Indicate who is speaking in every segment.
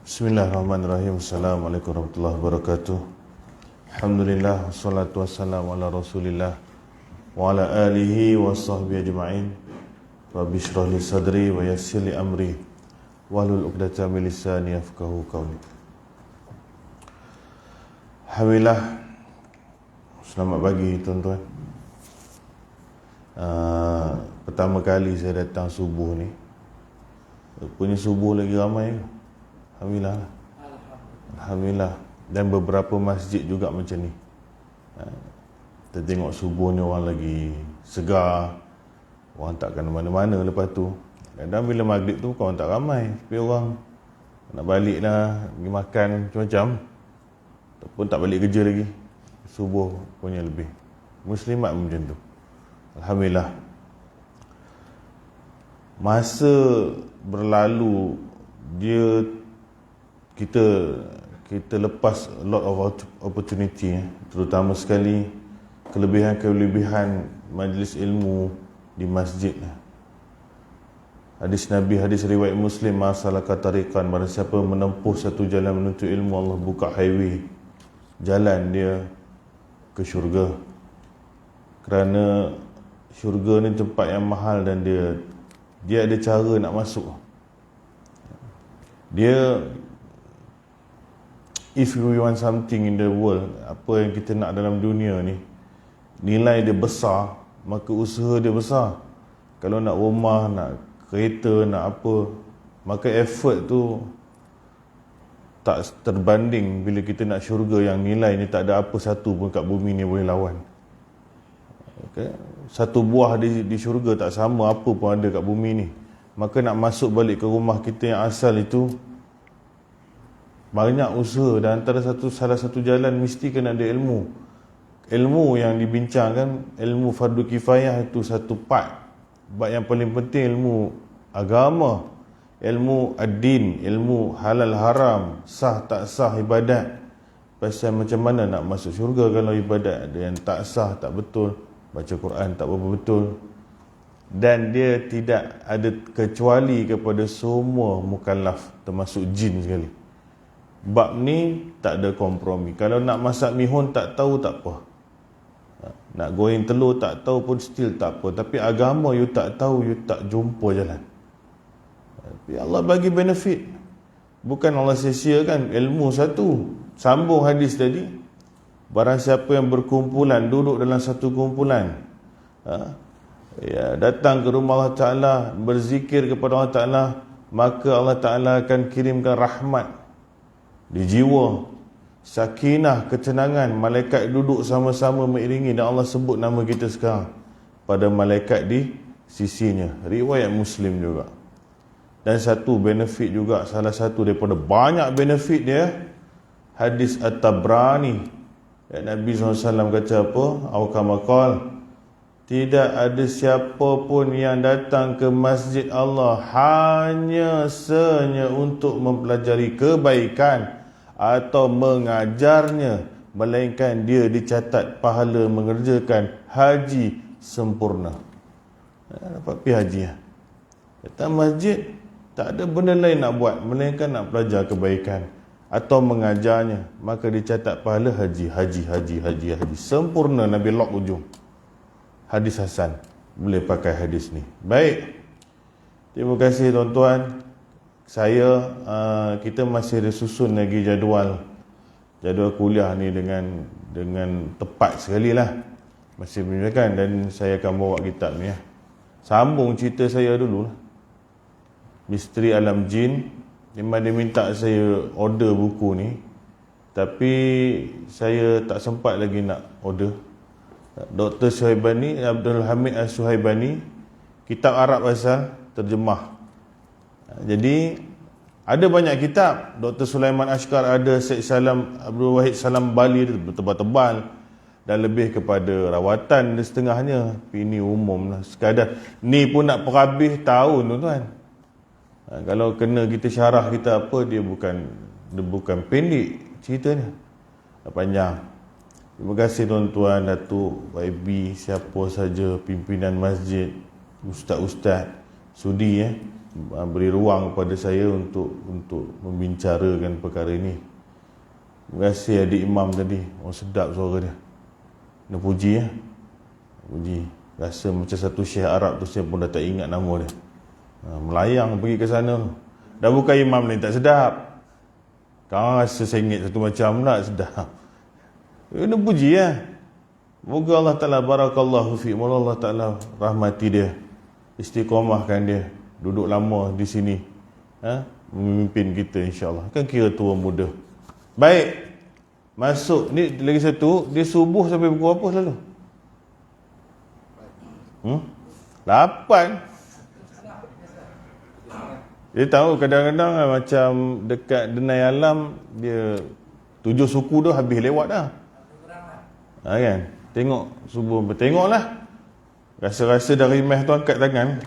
Speaker 1: Bismillahirrahmanirrahim. Assalamualaikum warahmatullahi wabarakatuh. Alhamdulillah, wassalatu wassalamu ala rasulillah wa ala alihi wa sahbihi ajma'in. Rabbi shrah li sadri wa yassir li amri wahlul 'uqdatam min lisani yafqahu qawli. Alhamdulillah, selamat pagi tuan-tuan. Pertama kali saya datang subuh ni. Punya subuh lagi ramai. Alhamdulillah. Alhamdulillah. Dan beberapa masjid juga macam ni. Kita tengok subuh ni orang lagi segar. Orang takkan mana-mana lepas tu. Dan bila maghrib tu orang tak ramai. Tapi orang nak balik lah, pergi makan macam-macam. Ataupun tak balik kerja lagi. Subuh punya lebih. Muslimat macam tu. Alhamdulillah. Masa berlalu, kita lepas a lot of opportunity, terutama sekali kelebihan-kelebihan majlis ilmu di masjid. Hadis Nabi, hadis riwayat Muslim, masalaka tariqan, barang siapa menempuh satu jalan menuntut ilmu, Allah buka highway, jalan dia ke syurga. Kerana syurga ni tempat yang mahal dan dia ada cara nak masuk. Dia, if we want something in the world, apa yang kita nak dalam dunia ni, nilai dia besar, maka usaha dia besar. Kalau nak rumah, nak kereta, nak apa, maka effort tu tak terbanding bila kita nak syurga yang nilai ni tak ada apa satu pun kat bumi ni boleh lawan. Okay. Satu buah di syurga tak sama apa pun ada kat bumi ni. Maka nak masuk balik ke rumah kita yang asal itu banyak usaha, dan antara salah satu jalan mesti kena ada ilmu. Ilmu yang dibincangkan, ilmu fardu kifayah itu satu part. Sebab yang paling penting ilmu agama, ilmu ad-din, ilmu halal haram, sah tak sah ibadat. Pasal macam mana nak masuk syurga kalau ibadat ada yang tak sah, tak betul, baca Quran tak berapa betul. Dan dia tidak ada kecuali kepada semua mukallaf, termasuk jin sekali. Bab ni tak ada kompromi. Kalau nak masak mihun tak tahu tak apa, nak goreng telur tak tahu pun still tak apa. Tapi agama you tak tahu, you tak jumpa jalan. Tapi Allah bagi benefit. Bukan Allah sia-siakan ilmu satu. Sambung hadis tadi, barang siapa yang berkumpulan, duduk dalam satu kumpulan, datang ke rumah Allah Ta'ala, berzikir kepada Allah Ta'ala, maka Allah Ta'ala akan kirimkan rahmat di jiwa, sakinah, ketenangan. Malaikat duduk sama-sama mengiringi, dan Allah sebut nama kita sekarang pada malaikat di sisinya. Riwayat Muslim juga. Dan satu benefit juga, salah satu daripada banyak benefit dia, hadis At-Tabrani. Nabi SAW kata apa? Awkamakal, tidak ada siapa pun yang datang ke masjid Allah hanya untuk mempelajari kebaikan atau mengajarnya, melainkan dia dicatat pahala mengerjakan haji sempurna. Dapat pergi haji. Datang masjid, tak ada benda lain nak buat melainkan nak belajar kebaikan atau mengajarnya, maka dicatat pahala haji sempurna. Nabi lock ujung. Hadis Hasan, boleh pakai hadis ni. Baik, terima kasih tuan-tuan. Kita masih ada susun lagi jadual kuliah ni dengan tepat sekali lah. Masih menunjukkan, dan saya akan bawa kitab ni ya. Sambung cerita saya dulu lah. Misteri Alam Jin. Memang dia minta saya order buku ni, tapi saya tak sempat lagi nak order. Dr. Suhaibani, Abdul Hamid Al-Suhaibani, kitab Arab asal, terjemah. Jadi ada banyak kitab. Dr. Sulaiman Ashkar ada, Syed Salam Abdul Wahid Salam Bali, tebal-tebal dan lebih kepada rawatan setengahnya. Ini umum lah, sekadar ni pun nak perhabis tahun tuan-tuan. Kalau kena kita syarah kita apa, dia bukan pendek ceritanya, panjang. Terima kasih tuan-tuan, Datuk, YB, siapa saja, pimpinan masjid, ustaz-ustaz sudi beri ruang kepada saya untuk membicarakan perkara ini. Terima kasih adik imam tadi. Oh, sedap suara dia. Dia puji ya. Puji. Rasa macam satu syekh Arab tu, saya pun dah tak ingat nama dia. Melayang pergi ke sana tu. Dah bukan imam ni tak sedap. Kau rasa sengit satu macam pula sedap. Dia puji ya. Moga Allah Ta'ala barakallahu fi. Moga Allah Ta'ala rahmati dia. Istiqamahkan dia. Duduk lama di sini. Memimpin kita insya-Allah. Kan kira tua muda. Baik. Masuk ni lagi satu, dia subuh sampai pukul apa selalu? 8. Dia tahu kadang-kadang macam dekat Denai Alam, dia 7 suku tu habis lewat dah. Kan? Tengok subuh, tengoklah. Rasa-rasa dah rimeh tu angkat tangan.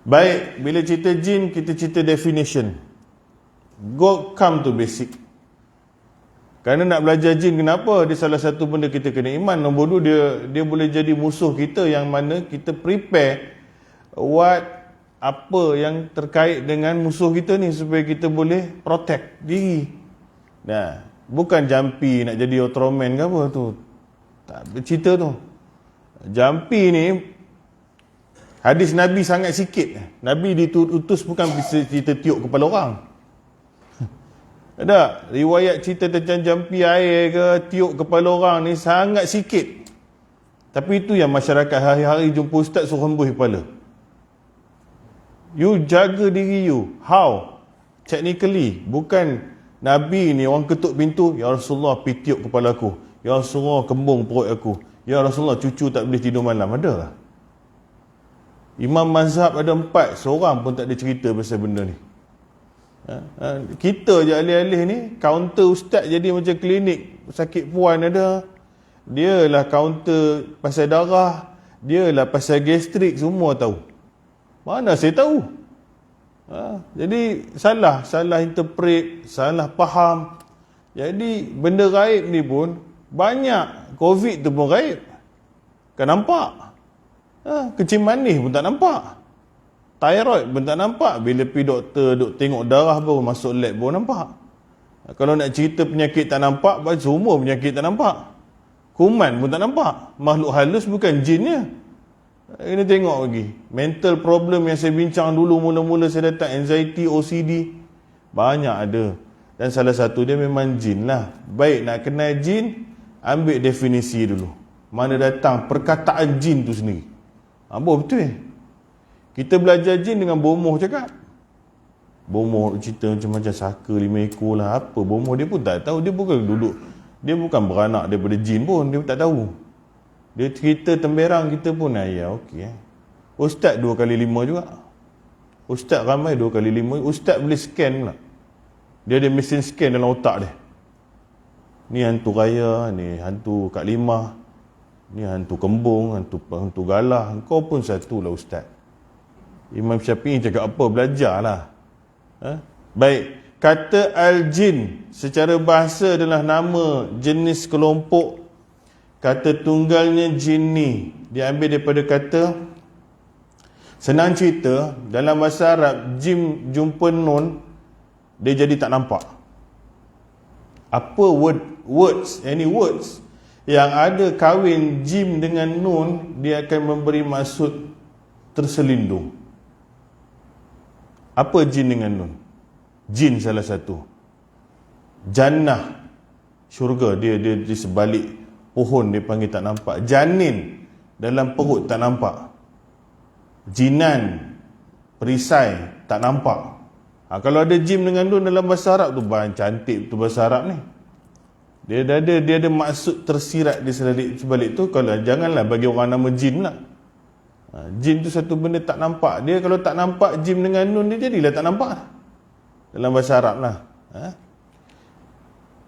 Speaker 1: Baik, bila cerita jin, kita cerita definition. Come to basic. Kerana nak belajar jin, kenapa? Dia salah satu benda kita kena iman. Nombor 2, dia boleh jadi musuh kita, yang mana kita prepare apa yang terkait dengan musuh kita ni supaya kita boleh protect diri. Nah, bukan jampi nak jadi Ultraman ke apa tu. Tak bercerita tu. Jampi ni hadis Nabi sangat sikit. Nabi diutus bukan cerita tiup kepala orang. Ada riwayat cerita tentang jampi air ke tiup kepala orang ni sangat sikit. Tapi itu yang masyarakat hari-hari jumpa ustaz suruh hembus kepala. You jaga diri you. How? Technically. Bukan Nabi ni orang ketuk pintu, ya Rasulullah pergi tiup kepala aku. Ya Rasulullah kembung perut aku. Ya Rasulullah cucu tak boleh tidur malam. Ada lah. Imam mazhab ada 4. Seorang pun tak ada cerita pasal benda ni. Kita je alih-alih ni, kaunter ustaz jadi macam klinik sakit puan ada. Dia lah kaunter pasal darah. Dia lah pasal gastrik, semua tahu. Mana saya tahu? Jadi salah interpret, salah faham. Jadi benda gaib ni pun banyak. Covid tu pun gaib. Kan nampak? Kencing manis pun tak nampak. Thyroid pun tak nampak. Bila pergi doktor duk tengok darah baru masuk lab baru nampak. Kalau nak cerita penyakit tak nampak, semua penyakit tak nampak. Kuman pun tak nampak. Makhluk halus bukan jinnya. Ini tengok lagi. Mental problem yang saya bincang dulu mula-mula saya datang, anxiety, OCD. Banyak ada. Dan salah satu dia memang jin lah. Baik, nak kenal jin, ambil definisi dulu. Mana datang perkataan jin tu sendiri. Betul. Kita belajar jin dengan bomoh cakap. Bomoh cerita macam saka 5 ekor lah. Apa bomoh dia pun tak tahu. Dia bukan duduk. Dia bukan beranak daripada jin pun. Dia tak tahu. Dia cerita temberang kita pun. Ya okey. Ustaz 2 kali 5 juga. Ustaz ramai 2 kali 5. Ustaz boleh scan pula. Dia ada mesin scan dalam otak dia. Ni hantu raya. Ni hantu Kak Limah. Ni hantu kembung. Hantu galah. Kau pun satu lah ustaz. Imam Syafi'i cakap apa? Belajarlah. Baik. Kata al-jin secara bahasa adalah nama jenis kelompok. Kata tunggalnya jinni diambil daripada kata, senang cerita, dalam bahasa Arab jim jumpa nun, dia jadi tak nampak. Apa words, any words yang ada kahwin jim dengan nun, dia akan memberi maksud terselindung. Apa jin dengan nun? Jin salah satu. Jannah, syurga, dia di sebalik pohon dia panggil tak nampak. Janin, dalam perut tak nampak. Jinan, perisai, tak nampak. Kalau ada jim dengan nun dalam bahasa Arab tu, cantik betul bahasa Arab ni. Dia ada maksud tersirat di sebalik tu. Kalau janganlah bagi orang nama jin lah. Jin tu satu benda tak nampak. Dia kalau tak nampak jin dengan nun, dia jadilah tak nampak dalam bahasa Arab lah.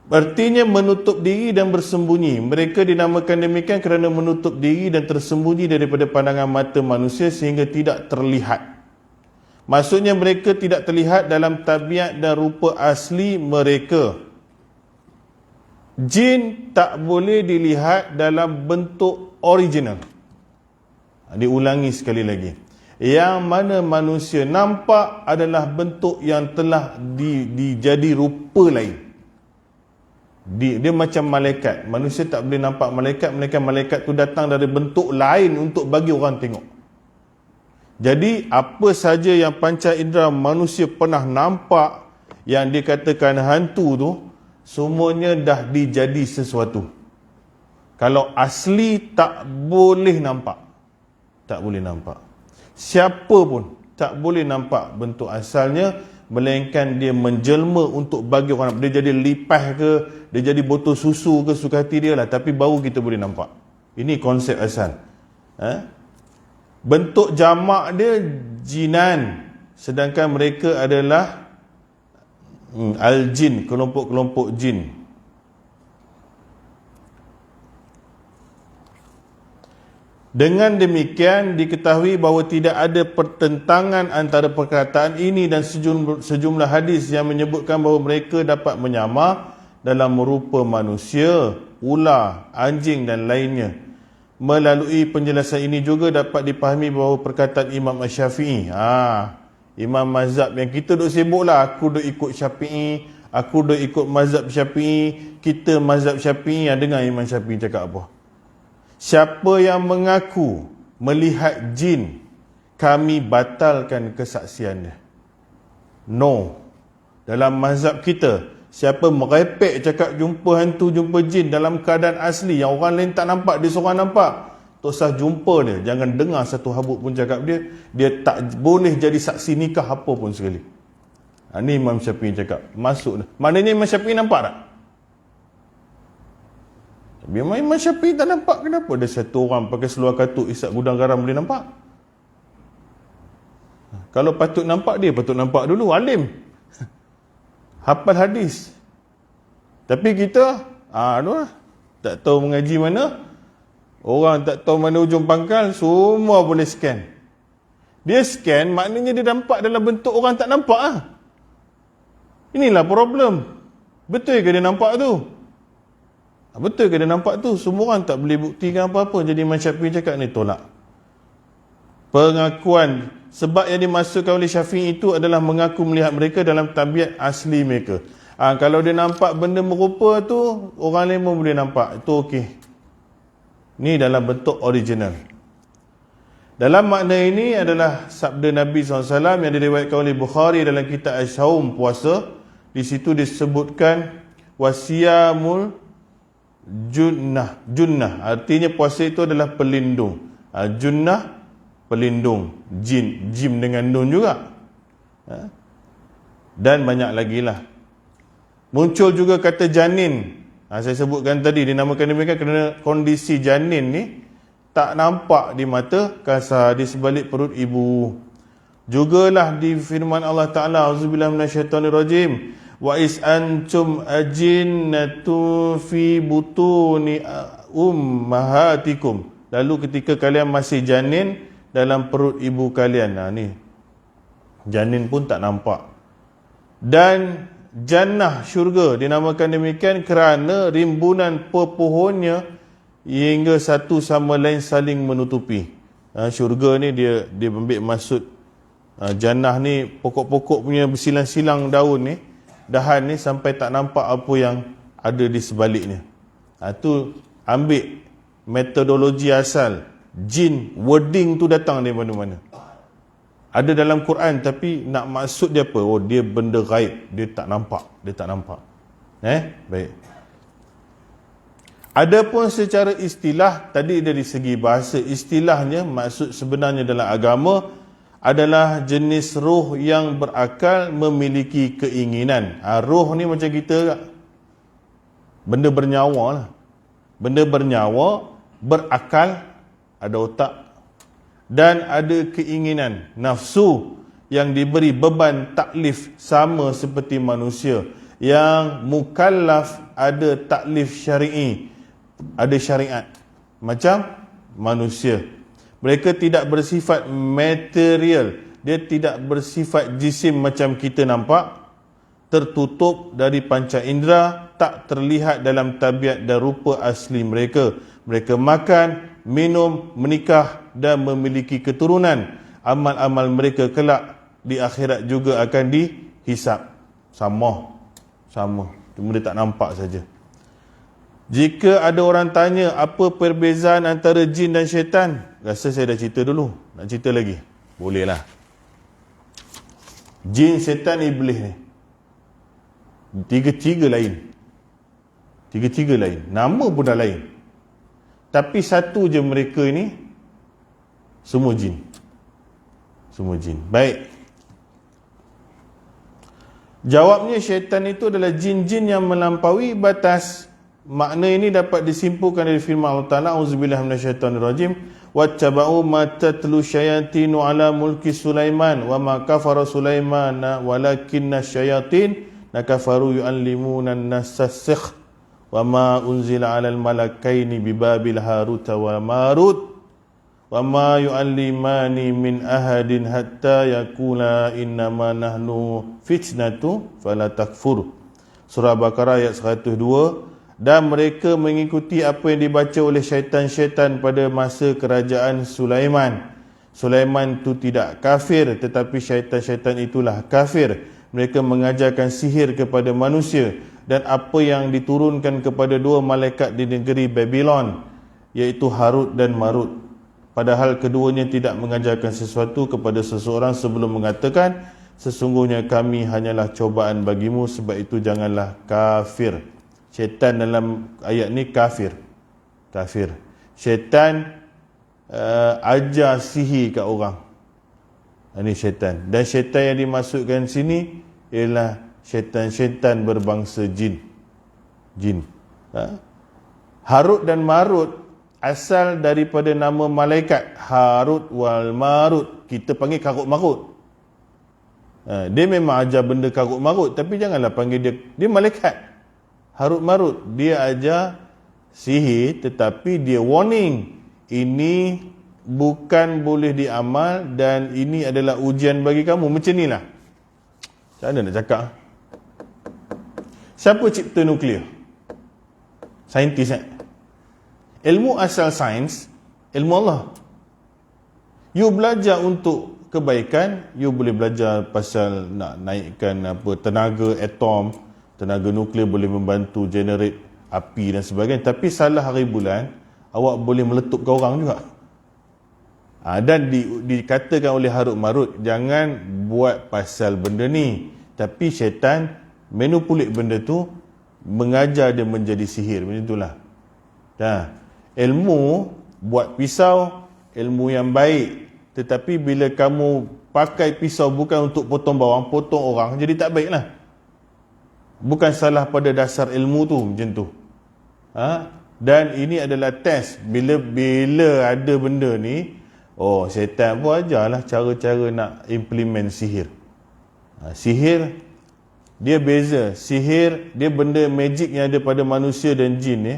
Speaker 1: Artinya menutup diri dan bersembunyi. Mereka dinamakan demikian kerana menutup diri dan tersembunyi daripada pandangan mata manusia sehingga tidak terlihat. Maksudnya mereka tidak terlihat dalam tabiat dan rupa asli mereka. Jin tak boleh dilihat dalam bentuk original. Diulangi sekali lagi. Yang mana manusia nampak adalah bentuk yang telah dijadi rupa lain. Dia macam malaikat. Manusia tak boleh nampak malaikat, malaikat tu datang dari bentuk lain untuk bagi orang tengok. Jadi apa saja yang panca indera manusia pernah nampak yang dikatakan hantu tu, semuanya dah dijadi sesuatu. Kalau asli tak boleh nampak. Tak boleh nampak. Siapa pun tak boleh nampak bentuk asalnya, melainkan dia menjelma untuk bagi orang. Dia jadi lipas ke, dia jadi botol susu ke, suka hati dia lah, tapi baru kita boleh nampak. Ini konsep asal. Bentuk jamak dia jinan, sedangkan mereka adalah al-jin, kelompok-kelompok jin. Dengan demikian diketahui bahawa tidak ada pertentangan antara perkataan ini dan sejumlah hadis yang menyebutkan bahawa mereka dapat menyamar dalam rupa manusia, ular, anjing dan lainnya. Melalui penjelasan ini juga dapat dipahami bahawa perkataan Imam Syafi'i, Imam mazhab yang kita duk sibuk lah, aku duk ikut Syafi'i, aku duk ikut mazhab Syafi'i, kita mazhab Syafi'i. Dengar Imam Syafi'i cakap apa? Siapa yang mengaku melihat jin, kami batalkan kesaksian dia. No. Dalam mazhab kita, siapa merepek cakap jumpa hantu, jumpa jin dalam keadaan asli yang orang lain tak nampak, dia seorang nampak, tak usah jumpa dia, jangan dengar satu habuk pun cakap dia. Dia tak boleh jadi saksi nikah apa pun sekali. Ini Imam Syafi'i cakap. Masuk dah. Maknanya Imam Syafi'i nampak tak? Memang Imam Syafi'i tak nampak, kenapa ada satu orang pakai seluar katut isap gudang garam boleh nampak? Kalau patut nampak, dia patut nampak dulu, alim, hafal hadis. Tapi kita tak tahu mengaji mana, orang tak tahu mana ujung pangkal, semua boleh scan. Dia scan, maknanya dia nampak dalam bentuk orang tak nampak. Inilah problem. Betul ke dia nampak tu? Betul ke dia nampak tu? Semua orang tak boleh buktikan apa-apa. Jadi Imam Syafi'i cakap ni tolak. Pengakuan sebab yang dimaksudkan oleh Syafi'i itu adalah mengaku melihat mereka dalam tabiat asli mereka. Kalau dia nampak benda merupa tu, orang lain pun boleh nampak. Itu okey. Ni dalam bentuk original. Dalam makna ini adalah sabda Nabi SAW yang diriwayatkan oleh Bukhari dalam kitab Ash-Shaum, puasa. Di situ disebutkan wasiyamul Junnah, artinya puasa itu adalah pelindung. Junnah, pelindung. Jim dengan nun juga. Dan banyak lagi lah. Muncul juga kata janin. Saya sebutkan tadi, dinamakan demikian kerana kondisi janin ni tak nampak di mata kasar, di sebalik perut ibu. Jugalah di firman Allah Ta'ala, auzubillahi minasyaitonirrajim, wa is antum ajinnatu fi butuni ummahatikum. Lalu ketika kalian masih janin dalam perut ibu kalian. Ni janin pun tak nampak. Dan jannah, syurga, dinamakan demikian kerana rimbunan pepohonnya hingga satu sama lain saling menutupi. Syurga ni dia ambil maksud jannah ni, pokok-pokok punya bersilang-silang daun ni, dahan ni sampai tak nampak apa yang ada di sebaliknya. Tu ambil metodologi asal. Jin, wording tu datang dari mana-mana. Ada dalam Quran, tapi nak maksud dia apa? Dia benda gaib, dia tak nampak. Baik. Adapun secara istilah, tadi dari segi bahasa, istilahnya maksud sebenarnya dalam agama adalah jenis roh yang berakal, memiliki keinginan. Roh ni macam kita, benda bernyawa lah. Benda bernyawa, berakal, ada otak dan ada keinginan, nafsu yang diberi beban taklif sama seperti manusia. Yang mukallaf ada taklif syar'i, ada syariat macam manusia. Mereka tidak bersifat material, dia tidak bersifat jisim macam kita nampak, tertutup dari panca indera, tak terlihat dalam tabiat dan rupa asli mereka. Mereka makan, minum, menikah dan memiliki keturunan. amal-amal mereka kelak di akhirat juga akan dihisap. Sama. Cuma dia tak nampak saja. Jika ada orang tanya apa perbezaan antara jin dan syaitan, rasa saya dah cerita dulu. Nak cerita lagi? Bolehlah. Jin, syaitan, iblis ni Tiga-tiga lain. Nama pun dah lain. Tapi satu je mereka ni, semua jin. Baik. Jawabnya, syaitan itu adalah jin-jin yang melampaui batas. Makna ini dapat disimpulkan dari firman Allah Ta'ala, auzubillahi minasyaitonirrajim, wattaba'u ma tatlu syayatinu ala mulki Sulaiman wa ma kafara Sulaiman walakinna syayatin nakafaru yu'allimuna an-nasa as-sihr wa ma unzila 'alal malakaini bi Babil Harut wa Marut wa ma yu'allimani min ahadin hatta yaqula innama nahnu fitnatu fala takfur. Surah Baqarah ayat 102. Dan mereka mengikuti apa yang dibaca oleh syaitan-syaitan pada masa kerajaan Sulaiman. Sulaiman itu tidak kafir, tetapi syaitan-syaitan itulah kafir. Mereka mengajarkan sihir kepada manusia dan apa yang diturunkan kepada dua malaikat di negeri Babylon, iaitu Harut dan Marut. Padahal keduanya tidak mengajarkan sesuatu kepada seseorang sebelum mengatakan, sesungguhnya kami hanyalah cobaan bagimu, sebab itu janganlah kafir. Syaitan dalam ayat ni kafir. Syaitan ajar sihir kat orang. Ini syaitan. Dan syaitan yang dimasukkan sini ialah syaitan-syaitan berbangsa jin. Harut dan Marut asal daripada nama malaikat. Harut wal Marut. Kita panggil karut marut. Dia memang ajar benda karut marut, tapi janganlah panggil dia malaikat. Harut Marut, dia ajar sihir, tetapi dia warning, ini bukan boleh diamal dan ini adalah ujian bagi kamu. Macam ni lah. Macam mana nak cakap? Siapa cipta nuklear? Saintis kan? Ilmu asal sains, ilmu Allah. You belajar untuk kebaikan, you boleh belajar pasal nak naikkan tenaga atom, tenaga nuklear boleh membantu generate api dan sebagainya. Tapi salah hari bulan, awak boleh meletupkan orang juga. Dan dikatakan oleh Harut Marut, jangan buat pasal benda ni. Tapi syaitan manipulate benda tu, mengajar dia menjadi sihir. Macam itulah. Ilmu buat pisau, ilmu yang baik. Tetapi bila kamu pakai pisau bukan untuk potong bawang, potong orang, jadi tak baik lah. Bukan salah pada dasar ilmu tu, macam tu. Dan ini adalah test. Bila ada benda ni, syaitan pun ajarlah cara-cara nak implement sihir. Sihir, dia beza. Sihir, dia benda magic yang ada pada manusia dan jin ni.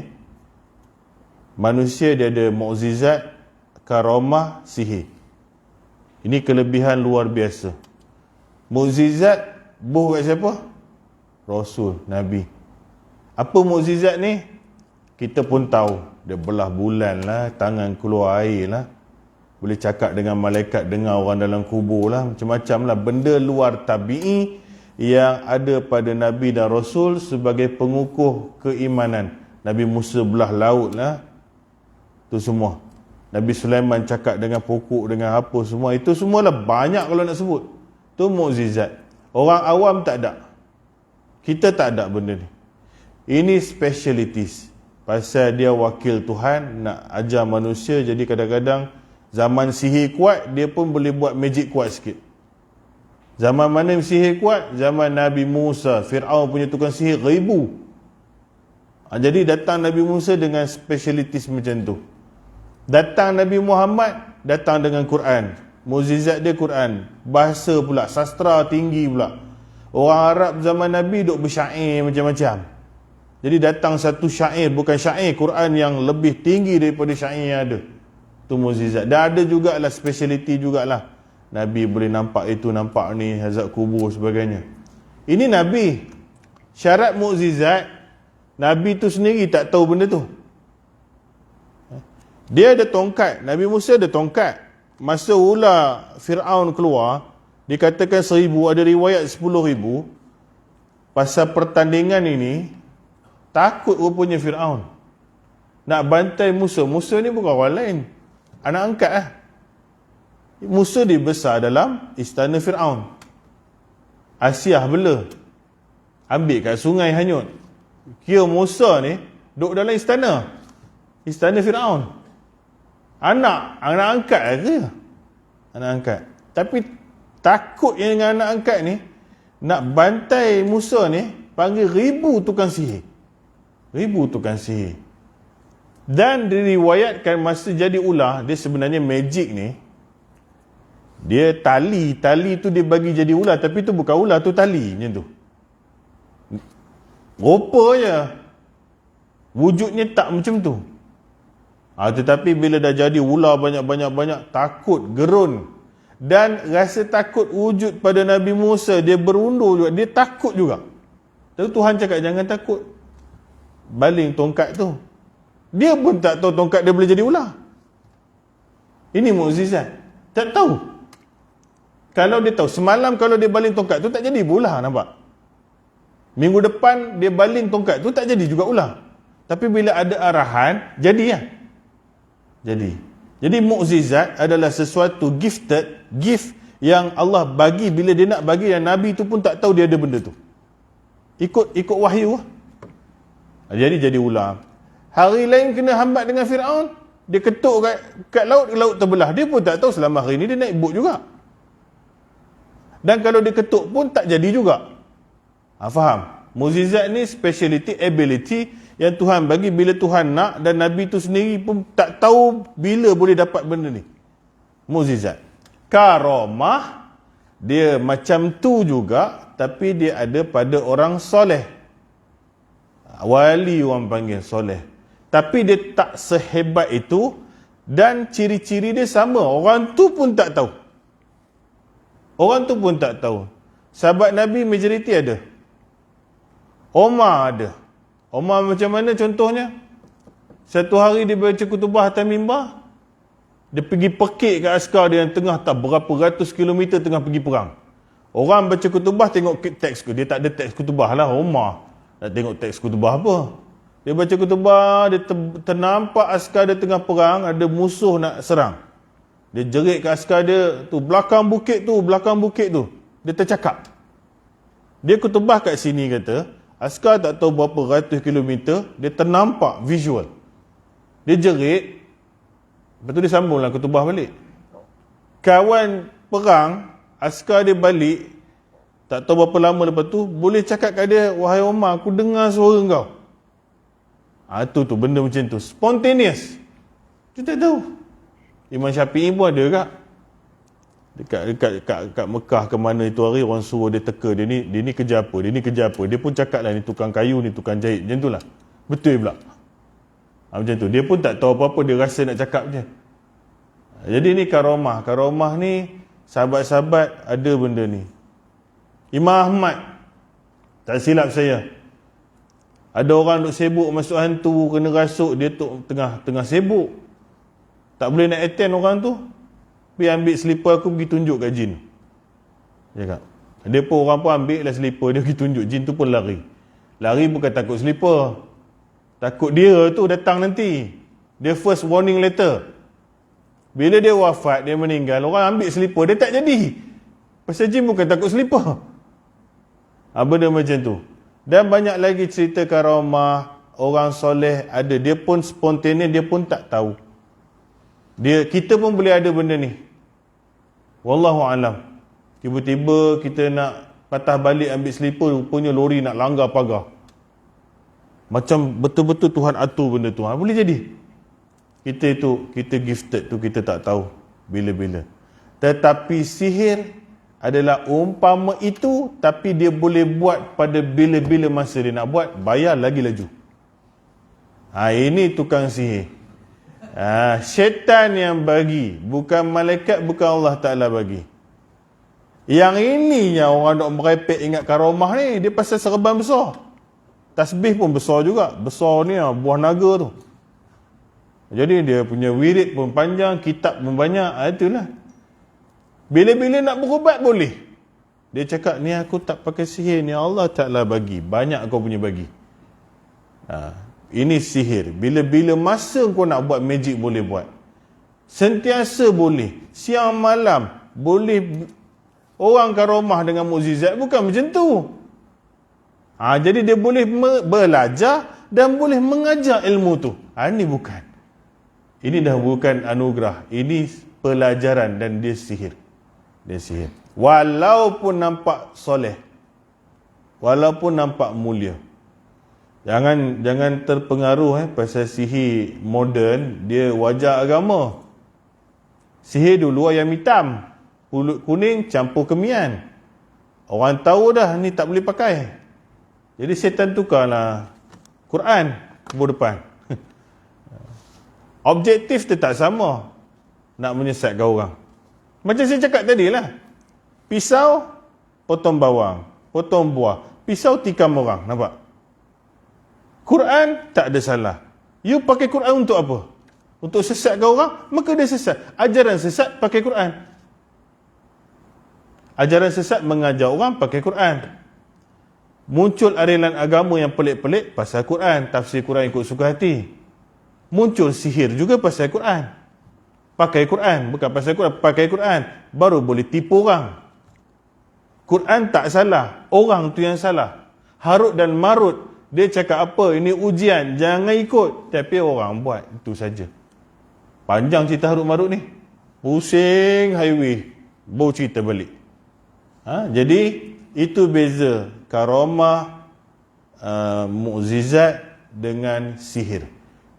Speaker 1: Manusia dia ada mukjizat, karamah, sihir. Ini kelebihan luar biasa. Mukjizat, buh kat siapa? Rasul, Nabi. Apa mukjizat ni? Kita pun tahu. Dia belah bulan lah, tangan keluar air lah, boleh cakap dengan malaikat, dengar orang dalam kubur lah, macam-macam lah. Benda luar tabi'i yang ada pada Nabi dan Rasul sebagai pengukuh keimanan. Nabi Musa belah laut lah, tu semua. Nabi Sulaiman cakap dengan pokok, dengan apa semua. Itu semualah banyak kalau nak sebut. Tu mukjizat. Orang awam tak ada. Kita tak ada benda ni. Ini specialities. Pasal dia wakil Tuhan nak ajar manusia. Jadi kadang-kadang zaman sihir kuat, dia pun boleh buat magic kuat sikit. Zaman mana sihir kuat? Zaman Nabi Musa. Fir'aun punya tukang sihir 1000. Jadi datang Nabi Musa dengan specialities macam tu. Datang Nabi Muhammad, datang dengan Quran. Mukjizat dia Quran. Bahasa pula, sastra tinggi pula. Orang Arab zaman Nabi duk bersyair macam-macam. Jadi datang satu syair, bukan syair Quran yang lebih tinggi daripada syair yang ada. Itu mukjizat. Dan ada jugalah speciality jugalah. Nabi boleh nampak itu, nampak ni, azab kubur sebagainya. Ini Nabi. Syarat mukjizat, Nabi tu sendiri tak tahu benda tu. Dia ada tongkat. Nabi Musa ada tongkat. masa ular Fir'aun keluar, dikatakan 1000, ada riwayat 10,000. Pasal pertandingan ini, takut rupanya Fir'aun. Nak bantai Musa. Musa ni bukan orang lain, anak angkat lah. Musa dibesar dalam istana Fir'aun. Asiah bela, ambil kat sungai hanyut. Kira Musa ni duduk dalam istana Fir'aun. Anak angkat lah ke? Anak angkat. Tapi takut yang dengan anak angkat ni, nak bantai Musa ni, panggil 1000 tukang sihir. 1000 tukang sihir. Dan diriwayatkan masa jadi ular, dia sebenarnya magic ni, dia tali tu dia bagi jadi ular, tapi tu bukan ular, tu tali macam tu. Rupanya wujudnya tak macam tu. Tetapi bila dah jadi ular banyak, takut, gerun. Dan rasa takut wujud pada Nabi Musa, dia berundur juga, dia takut juga. Lalu Tuhan cakap, jangan takut, baling tongkat tu. Dia pun tak tahu tongkat dia boleh jadi ular. Ini mukjizat. Tak tahu. Kalau dia tahu, semalam kalau dia baling tongkat tu tak jadi ular, nampak? Minggu depan dia baling tongkat tu tak jadi juga ular. Tapi bila ada arahan, jadi ya. Jadi mukjizat adalah sesuatu gift yang Allah bagi bila dia nak bagi, dan Nabi tu pun tak tahu dia ada benda tu. Ikut wahyu lah. Jadi ular. Hari lain kena hambat dengan Fir'aun, dia ketuk kat laut terbelah. Dia pun tak tahu selama hari ni dia naik bot juga. Dan kalau dia ketuk pun tak jadi juga. Faham? Mukjizat ni speciality, ability yang Tuhan bagi bila Tuhan nak, dan Nabi tu sendiri pun tak tahu bila boleh dapat benda ni. Mukjizat. Karamah, dia macam tu juga, tapi dia ada pada orang soleh. Wali orang panggil soleh. Tapi dia tak sehebat itu, dan ciri-ciri dia sama. Orang tu pun tak tahu. Sahabat Nabi majoriti ada. Omar ada. Omar macam mana contohnya? Satu hari dia baca kutubah atas mimbar, dia pergi pekik kat askar dia yang tengah tak berapa ratus kilometer tengah pergi perang. Orang baca kutubah tengok teks, dia tak ada teks kutubah lah. Omar nak tengok teks kutubah apa? Dia baca kutubah, dia ternampak askar dia tengah perang, ada musuh nak serang. Dia jerit kat askar dia tu, belakang bukit tu. Dia tercakap. Dia kutubah kat sini kata, askar tak tahu berapa ratus kilometer, dia ternampak visual. Dia jerit, lepas tu dia sambunglah kutubah balik. Kawan perang, askar dia balik, tak tahu berapa lama lepas tu, boleh cakap kat dia, wahai Omar, aku dengar suara kau. Tu benda macam tu, spontaneous. Kita tahu. Imam Syafi'i pun ada kak. Dekat Mekah ke mana itu hari, orang suruh dia teka, dia ni kerja apa, dia pun cakap lah, ni tukang kayu, ni tukang jahit, macam tu lah. Betul pula. Macam tu, dia pun tak tahu apa-apa, dia rasa nak cakap je. Jadi ni karamah ni, sahabat-sahabat ada benda ni. Imam Ahmad, tak silap saya, ada orang duk sibuk masuk hantu, kena rasuk, dia tu tengah sibuk, tak boleh nak attend orang tu, pergi ambil slipper aku, pergi tunjuk kat jin. Dia pun, orang pun ambil lah slipper dia, pergi tunjuk jin tu, pun lari bukan takut slipper, takut dia tu datang nanti, dia first warning letter. Bila dia wafat, dia meninggal, orang ambil slipper dia, tak jadi, pasal jin bukan takut slipper. Benda macam tu. Dan banyak lagi cerita karamah orang soleh ada, dia pun spontaneous, dia pun tak tahu. Kita pun boleh ada benda ni. Wallahu alam. Tiba-tiba kita nak patah balik ambil slipper, rupanya lori nak langgar pagar. Macam betul-betul Tuhan atur benda tu. Boleh jadi. Kita gifted tu, kita tak tahu bila-bila. Tetapi sihir adalah umpama itu, tapi dia boleh buat pada bila-bila masa dia nak buat, bayar lagi laju. Ini tukang sihir. Syaitan yang bagi, bukan malaikat, bukan Allah Ta'ala bagi. Yang ininya orang nak merepek ingat karamah ni, dia pasal serban besar. Tasbih pun besar juga. Besar ni buah naga tu. Jadi dia punya wirid pun panjang, kitab pun banyak. Itulah. Bila-bila nak berubat boleh. Dia cakap, ni aku tak pakai sihir, ni Allah Ta'ala bagi. Banyak kau punya bagi. Ini sihir. Bila-bila masa kau nak buat magic boleh buat. Sentiasa boleh. Siang malam boleh. Orang karomah dengan mukjizat bukan macam tu. Jadi dia boleh belajar dan boleh mengajar ilmu tu. Ini bukan. Ini dah bukan anugerah. Ini pelajaran dan dia sihir. Dia sihir. Walaupun nampak soleh. Walaupun nampak mulia. Jangan terpengaruh pasal sihir moden. Dia wajah agama. Sihir dulu ayam hitam. Pulut kuning campur kemian. Orang tahu dah ni tak boleh pakai. Jadi syaitan tukarlah Quran ke depan. Objektif dia tak sama. Nak menyesatkan orang. Macam saya cakap tadi lah. Pisau, potong bawang. Potong buah. Pisau tikam orang. Nampak? Quran, tak ada salah. You pakai Quran untuk apa? Untuk sesatkan orang, maka dia sesat. Ajaran sesat, pakai Quran. Ajaran sesat mengajar orang, pakai Quran. Muncul arilan agama yang pelik-pelik, pasal Quran. Tafsir Quran ikut suka hati. Muncul sihir juga pasal Quran. Pakai Quran. Bukan pasal Quran, pakai Quran. Baru boleh tipu orang. Quran tak salah. Orang tu yang salah. Harut dan Marut. Dia cakap apa? Ini ujian. Jangan ikut. Tapi orang buat. Itu saja. Panjang cerita Harut Marut ni. Pusing highway. Baru cerita balik. Jadi, itu beza karamah, mukjizat dengan sihir.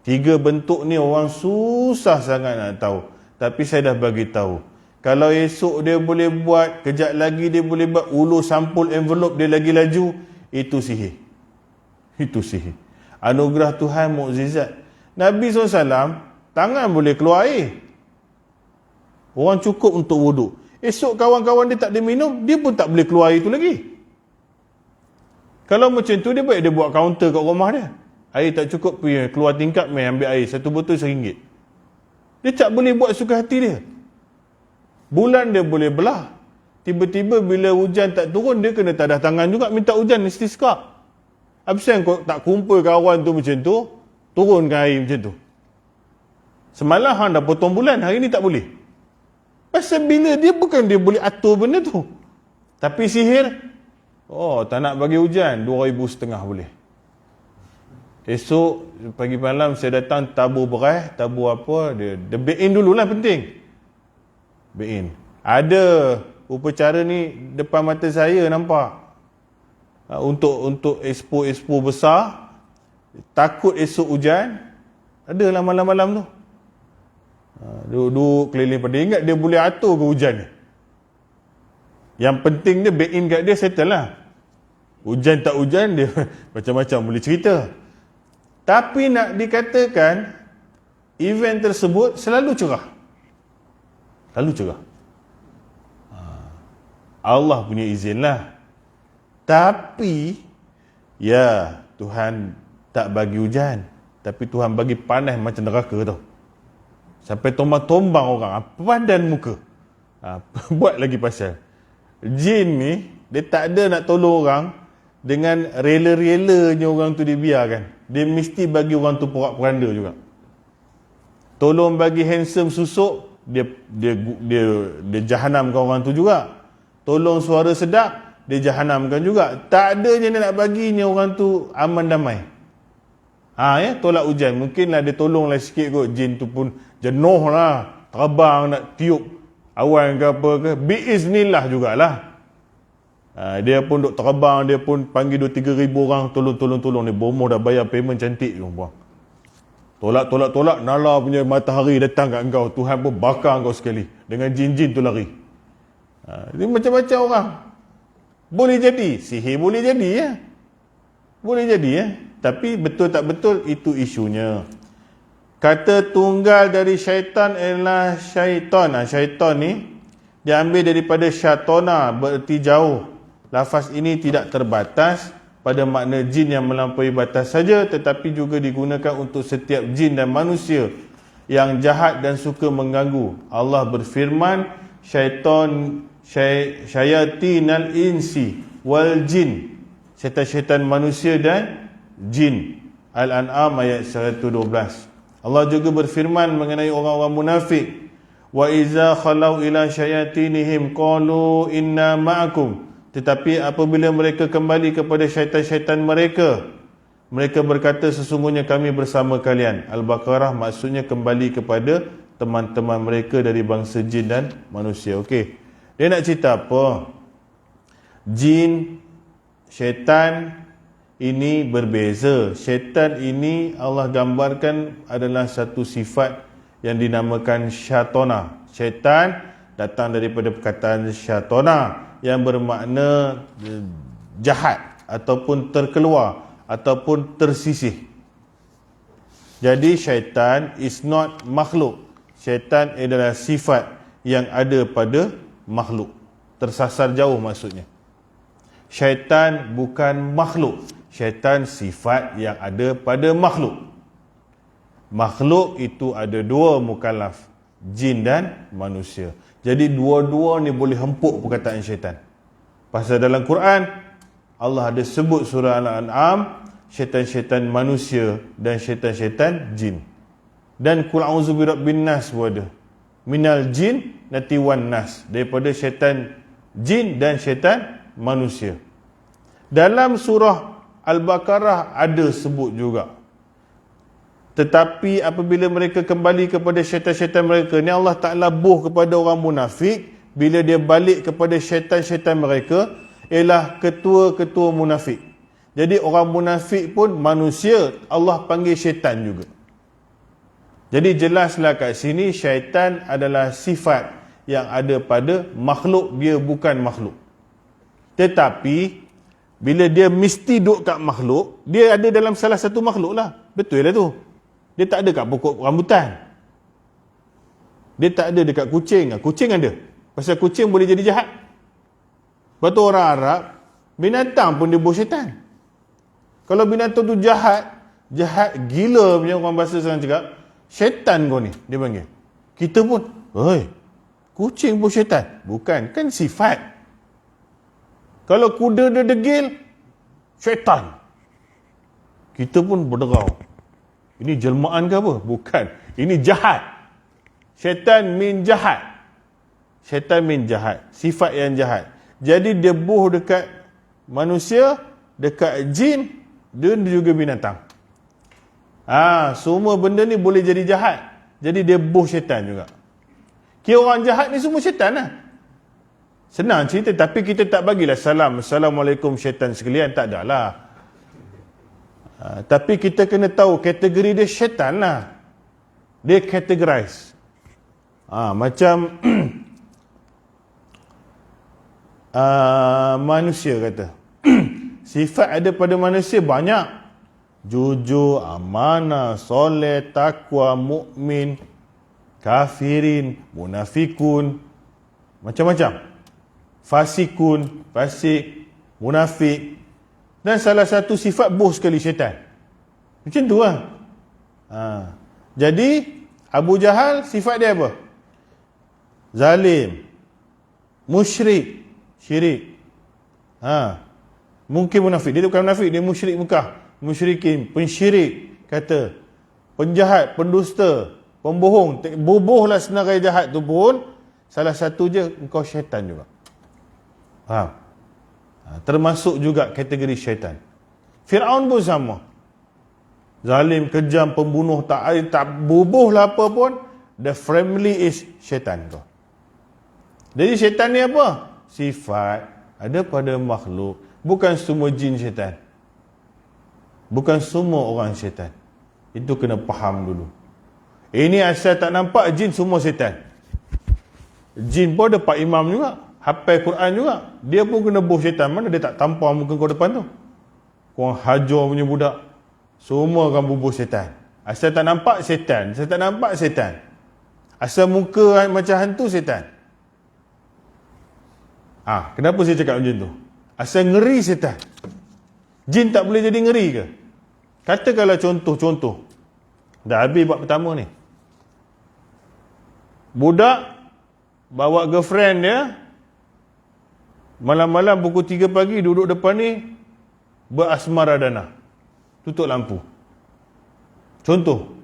Speaker 1: 3 bentuk ni orang susah sangat nak tahu. Tapi saya dah bagi tahu. Kalau esok dia boleh buat, kejap lagi dia boleh buat, ulur sampul envelope dia lagi laju, itu sihir. Itu sihir. Anugerah Tuhan mukjizat. Nabi SAW, tangan boleh keluar air. Orang cukup untuk wuduk. Esok kawan-kawan dia tak ada minum, dia pun tak boleh keluar air tu lagi. Kalau macam tu, dia baik dia buat kaunter kat rumah dia. Air tak cukup, pergi keluar tingkap, main ambil air. 1 botol RM1. Dia tak boleh buat suka hati dia. Bulan dia boleh belah. Tiba-tiba bila hujan tak turun, dia kena tadah tangan juga, minta hujan istisqa. Absen kau tak kumpul kawan tu macam tu, turunkan air macam tu. Semalam hang dah potong bulan, hari ni tak boleh. Pasal bila dia bukan dia boleh atur benda tu. Tapi sihir, tak nak bagi hujan, 2,500 boleh. Esok pagi malam saya datang tabur beras, tabur apa, dia back in dululah, penting. Back in. Ada upacara ni depan mata saya nampak. Untuk expo besar, takut esok hujan, adalah malam-malam tu. Duduk keliling pada, ingat dia boleh atur ke hujan ni. Yang penting dia back in kat dia, settle lah. Hujan tak hujan dia macam-macam boleh cerita. Tapi nak dikatakan event tersebut selalu cerah. Selalu cerah. Allah punya izin lah. Tapi ya, Tuhan tak bagi hujan, tapi Tuhan bagi panas macam neraka tau. Sampai tombang-tombang orang padan muka. Buat lagi pasal jin ni, dia tak ada nak tolong orang dengan rela-relanya orang tu dibiarkan. Dia mesti bagi orang tu porak-poranda juga. Tolong bagi handsome susuk, dia jahanamkan orang tu juga. Tolong suara sedap, dia jahanamkan juga. Tak ada je nak baginya orang tu aman damai. Tolak hujan, mungkinlah dia tolonglah sikit kot. Jin tu pun jenuh lah, terbang nak tiup awan ke apa ke, biiznillah jugalah. Dia pun duk terbang, dia pun panggil 2-3 ribu orang, tolong dia bomoh dah bayar payment cantik tu buang. Tolak, nala punya matahari datang kat engkau, Tuhan pun bakar engkau sekali dengan jin-jin tu lari. Dia macam-macam orang. Boleh jadi sihir, boleh jadi ya. Boleh jadi ya. Tapi betul tak betul, itu isunya. Kata tunggal dari syaitan ialah syaitan. Syaitan ni diambil daripada syatona, bererti jauh. Lafaz ini tidak terbatas pada makna jin yang melampaui batas saja, tetapi juga digunakan untuk setiap jin dan manusia yang jahat dan suka mengganggu. Allah berfirman, syayatinal insi wal jin, syaitan-syaitan manusia dan jin. Al-An'am ayat 112. Allah juga berfirman mengenai orang-orang munafik, wa iza khalau ila syayatinihim qalu inna ma'akum, tetapi apabila mereka kembali kepada syaitan-syaitan mereka, mereka berkata sesungguhnya kami bersama kalian. Al-Baqarah maksudnya kembali kepada teman-teman mereka dari bangsa jin dan manusia. Okey. Dia nak cerita apa? Jin, syaitan ini berbeza. Syaitan ini Allah gambarkan adalah satu sifat yang dinamakan syatona. Syaitan datang daripada perkataan syatona yang bermakna jahat ataupun terkeluar ataupun tersisih. Jadi syaitan is not makhluk. Syaitan adalah sifat yang ada pada makhluk. Tersasar jauh maksudnya. Syaitan bukan makhluk. Syaitan sifat yang ada pada makhluk. Makhluk itu ada dua mukallaf, jin dan manusia. Jadi dua-dua ni boleh hempuk perkataan syaitan. Pasal dalam Quran Allah ada sebut surah Al-An'am, syaitan-syaitan manusia dan syaitan-syaitan jin. Dan Qul a'udzu birabbin nas pun ada. Minal jin nati wan nas, daripada syaitan jin dan syaitan manusia. Dalam surah Al-Baqarah ada sebut juga. Tetapi apabila mereka kembali kepada syaitan-syaitan mereka, ni Allah Ta'ala buh kepada orang munafik. Bila dia balik kepada syaitan-syaitan mereka, ialah ketua-ketua munafik. Jadi orang munafik pun manusia, Allah panggil syaitan juga. Jadi jelaslah kat sini, syaitan adalah sifat yang ada pada makhluk, dia bukan makhluk. Tetapi bila dia mesti duduk kat makhluk, dia ada dalam salah satu makhluk lah. Betul lah tu. Dia tak ada kat pokok rambutan. Dia tak ada dekat kucing. Kucing ada. Pasal kucing boleh jadi jahat. Lepas tu orang Arab, binatang pun dia bos syaitan. Kalau binatang tu jahat, jahat gila punya orang bahasa sekarang cakap, syaitan kau ni, dia panggil. Kita pun, oi, kucing bos syaitan. Bukan, kan sifat. Kalau kuda dia degil, syaitan. Kita pun berderau. Ini jelmaan ke apa? Bukan. Ini jahat. Syaitan mean jahat. Syaitan mean jahat. Sifat yang jahat. Jadi dia buh dekat manusia, dekat jin, dan juga binatang. Semua benda ni boleh jadi jahat. Jadi dia buh syaitan juga. Kira orang jahat ni semua syaitan lah. Senang cerita, tapi kita tak bagilah salam. Assalamualaikum syaitan sekalian. Tak ada lah. Tapi kita kena tahu kategori dia syaitan lah. Dia categorize. Macam manusia kata. Sifat ada pada manusia banyak. Jujur, amanah, soleh, takwa, mukmin, kafirin, munafikun, macam-macam. Fasikun, fasik, munafik. Dan salah satu sifat boh sekali syaitan. Macam tu lah. Jadi Abu Jahal sifat dia apa? Zalim, musyrik, syirik. Mungkin munafik. Dia bukan munafik, dia musyrik Mekah. Musyrikin, pensyirik, kata. Penjahat, pendusta, pembohong. Bobohlah senarai jahat tu pun, salah satu je engkau syaitan juga. Faham? Termasuk juga kategori syaitan. Fir'aun pun sama. Zalim, kejam, pembunuh, tak bubuh lah apa pun, the family is syaitan kau. Jadi syaitan ni apa? Sifat ada pada makhluk. Bukan semua jin syaitan. Bukan semua orang syaitan. Itu kena faham dulu. Ini asal tak nampak jin semua syaitan. Jin pun ada pak imam juga, hafal Quran juga. Dia pun kena boh syaitan. Mana dia tak tampar muka kau depan tu? Korang hajar punya budak. Semua akan bubuh syaitan. Asal tak nampak syaitan. Asal tak nampak syaitan. Asal muka macam hantu syaitan. Kenapa saya cakap macam tu? Asal ngeri syaitan. Jin tak boleh jadi ngeri ke? Katakanlah contoh. Dah habis bab pertama ni. Budak bawa girlfriend dia, malam-malam pukul 3 pagi duduk depan ni, berasmara dana. Tutup lampu. Contoh.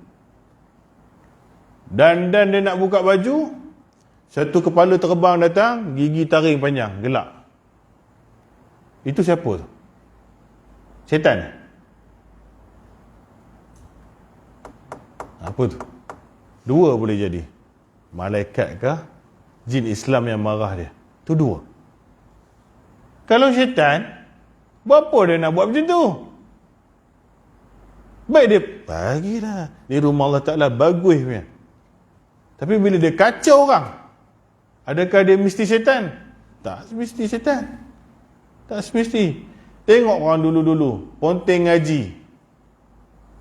Speaker 1: Dan dia nak buka baju, satu kepala terbang datang, gigi taring panjang, gelak. Itu siapa tu? Syaitan. Apa tu? Dua boleh jadi. Malaikat kah? Jin Islam yang marah dia. Tu dua. Kalau syaitan, buat apa dia nak buat macam tu? Baik dia, bagilah. Ni rumah Allah Ta'ala bagus punya. Tapi bila dia kacau orang, adakah dia mesti syaitan? Tak mesti syaitan. Tak semesti. Tengok orang dulu-dulu, ponteng ngaji.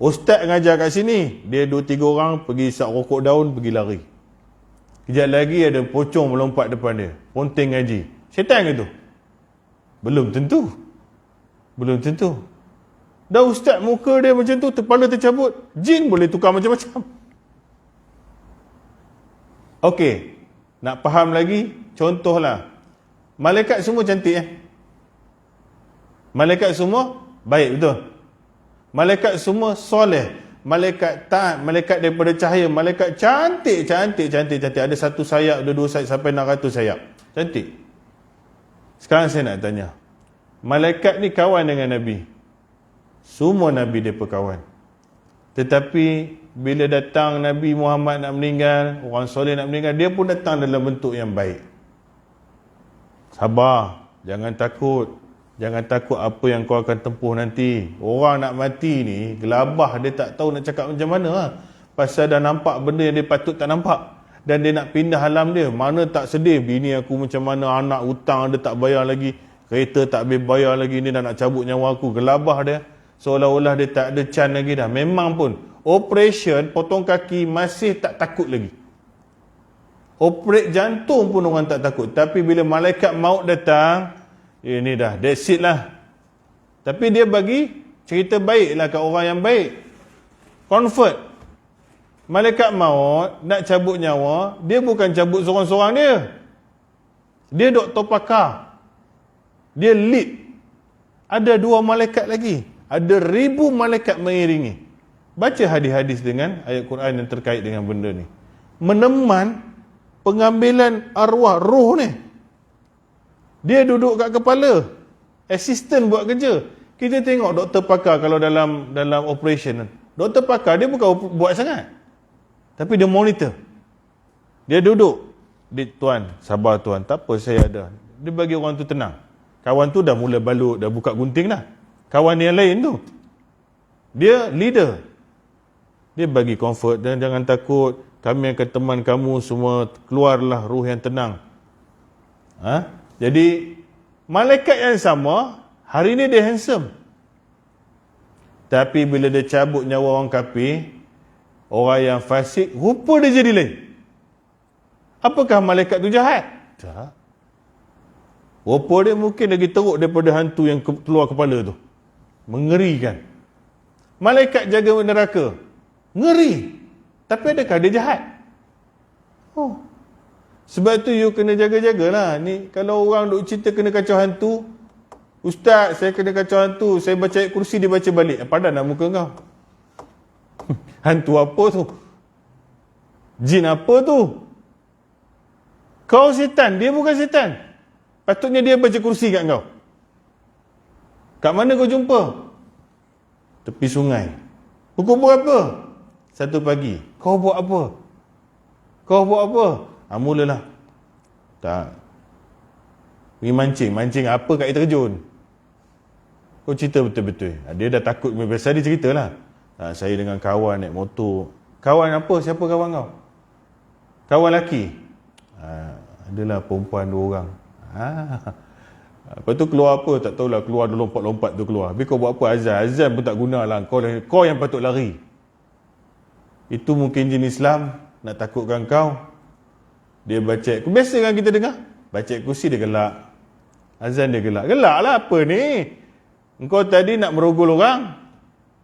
Speaker 1: Ustaz ngajar kat sini, dia 2-3 orang pergi isap rokok daun, pergi lari. Kejap lagi ada pocong melompat depan dia. Ponteng ngaji. Syaitan ke tu? Belum tentu. Belum tentu. Dah ustaz muka dia macam tu, kepala tercabut, jin boleh tukar macam-macam. Okey, nak faham lagi, contohlah. Malaikat semua cantik Malaikat semua baik, betul? Malaikat semua soleh, malaikat taat, malaikat daripada cahaya, malaikat cantik. Ada satu sayap, ada 2 sayap, sampai 600 sayap. Cantik. Sekarang saya nak tanya, malaikat ni kawan dengan Nabi. Semua Nabi dia berkawan. Tetapi bila datang Nabi Muhammad nak meninggal, orang soleh nak meninggal, dia pun datang dalam bentuk yang baik. Sabar, jangan takut. Jangan takut apa yang kau akan tempuh nanti. Orang nak mati ni, gelabah, dia tak tahu nak cakap macam mana. Pasal dah nampak benda yang dia patut tak nampak. Dan dia nak pindah alam dia. Mana tak sedih, bini aku macam mana, anak hutang dia tak bayar lagi, kereta tak habis bayar lagi, ni dah nak cabut nyawa aku. Gelabah dia. Seolah-olah dia tak ada can lagi dah. Memang pun, operation potong kaki masih tak takut lagi. Operate jantung pun orang tak takut. Tapi bila malaikat maut datang, ini dah, that's it lah. Tapi dia bagi cerita baik lah kat orang yang baik. Comfort. Malaikat maut nak cabut nyawa, dia bukan cabut seorang-seorang dia. Dia doktor pakar. Dia lead. Ada 2 malaikat lagi. Ada 1000 malaikat mengiringi. Baca hadis-hadis dengan ayat Quran yang terkait dengan benda ni. Meneman pengambilan arwah, roh ni. Dia duduk kat kepala, assistant buat kerja. Kita tengok doktor pakar kalau dalam operation, doktor pakar dia bukan buat sangat, tapi dia monitor. Dia duduk, tuan, sabar tuan, tak apa, saya ada. Dia bagi orang tu tenang. Kawan tu dah mula balut, dah buka gunting dah. Kawan yang lain tu, dia leader. Dia bagi comfort, dan jangan takut, kami akan teman kamu semua, keluarlah ruh yang tenang. Jadi, malaikat yang sama, hari ni dia handsome. Tapi bila dia cabut nyawa orang kafir, orang yang fasik, rupa dia jadi lain. Apakah malaikat tu jahat? Tak. Rupa dia mungkin lagi teruk daripada hantu yang keluar kepala tu. Mengerikan. Malaikat jaga neraka. Ngeri. Tapi adakah dia jahat? Sebab tu you kena jaga-jagalah. Ni kalau orang duk cerita kena kacau hantu, ustaz saya kena kacau hantu, saya baca ayat kursi dia baca balik. Padan nak muka kau. Hantu apa tu? Jin apa tu? Kau setan, dia bukan setan. Patutnya dia baca kursi kat kau. Kat mana kau jumpa? Tepi sungai. Pukul berapa? 1 pagi. Kau buat apa? Kau buat apa? Mulalah. Tak. Pergi mancing. Mancing apa kat air terjun? Kau cerita betul-betul. Dia dah takut. Biasa dia ceritalah. Saya dengan kawan naik motor. Kawan apa? Siapa kawan kau? Kawan lelaki? Adalah perempuan 2 orang. Lepas tu keluar apa? Tak tahulah. Keluar dia lompat-lompat tu keluar. Habis kau buat apa? Azan. Azan pun tak gunalah. Kau yang patut lari. Itu mungkin jin Islam nak takutkan kau. Dia baca, biasa kan kita dengar, baca kursi dia gelak, azan dia gelak. Gelak lah apa ni? Engkau tadi nak merogol orang,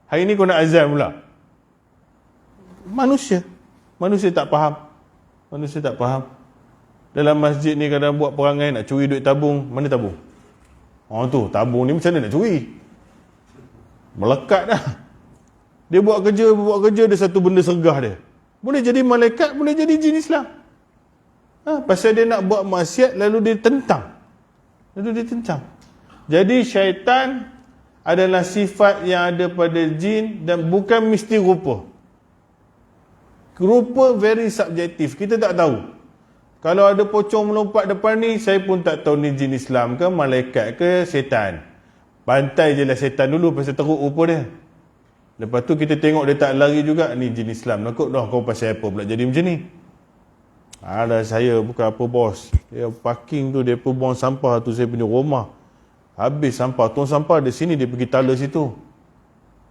Speaker 1: hari ni kau nak azan pula. Manusia tak faham. Manusia tak faham. Dalam masjid ni kadang buat perangai nak curi duit tabung. Mana tabung? Tu tabung ni macam mana nak curi? Melekat dah. Dia buat kerja dia satu benda sergah dia. Boleh jadi malaikat, boleh jadi jin Islam. Pasal dia nak buat maksiat lalu dia tentang. Jadi syaitan adalah sifat yang ada pada jin dan bukan mesti rupa. Rupa very subjektif, kita tak tahu. Kalau ada pocong melompat depan ni, saya pun tak tahu ni jin Islam ke, malaikat ke, setan. Bantai je lah setan dulu pasal teruk rupa dia. Lepas tu kita tengok dia tak lari juga, ni jin Islam. Nakut dah kau pasal apa pula jadi macam ni. Ada saya bukan apa bos. Dia parking tu, dia pun buang sampah tu saya punya rumah. Habis sampah, tong sampah di sini, dia pergi tala situ.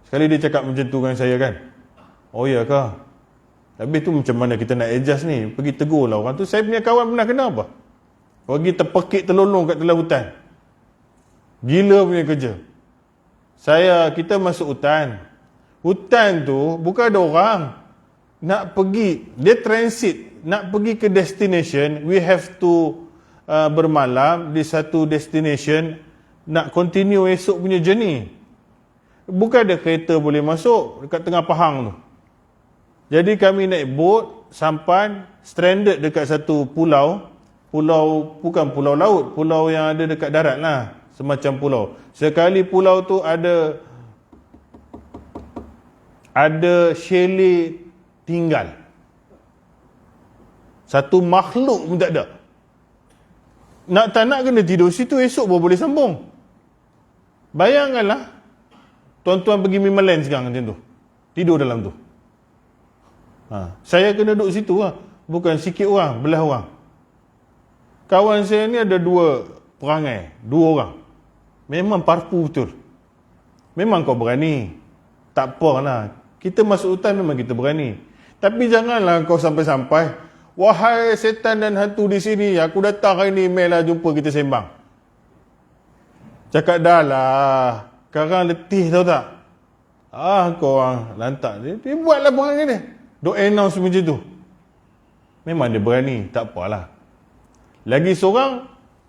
Speaker 1: Sekali dia cakap macam tu dengan saya kan. Oh ya kah? Habis tu macam mana kita nak adjust ni? Pergi tegur lah orang tu. Saya punya kawan pernah kena apa? Pergi terpekik terlolong kat telah hutan. Gila punya kerja. Kita masuk hutan. Hutan tu bukan ada orang. Nak pergi, dia transit. Nak pergi ke destination, we have to bermalam di satu destination. Nak continue esok punya journey. Bukan ada kereta boleh masuk dekat tengah Pahang tu. Jadi kami naik boat, sampan, stranded dekat satu pulau. Pulau, bukan pulau laut, pulau yang ada dekat darat lah. Semacam pulau. Sekali pulau tu ada chalet tinggal. Satu makhluk pun tak ada. Nak tak nak kena tidur situ, esok baru boleh sambung. Bayangkanlah, tuan-tuan pergi Mimaland sekarang macam tu. Tidur dalam tu. Saya kena duduk situ lah. Bukan sikit orang, belah orang. Kawan saya ni ada 2 perangai. 2 orang. Memang parpu betul. Memang kau berani. Tak apalah. Kita masuk hutan memang kita berani. Tapi janganlah kau sampai-sampai, wahai setan dan hantu di sini, aku datang hari ni, mail lah jumpa kita sembang. Cakap dah lah. Sekarang letih tahu tak? Kau orang lantak. Dia buatlah perangai dia. Duk announce macam tu. Memang dia berani, tak apalah. Lagi seorang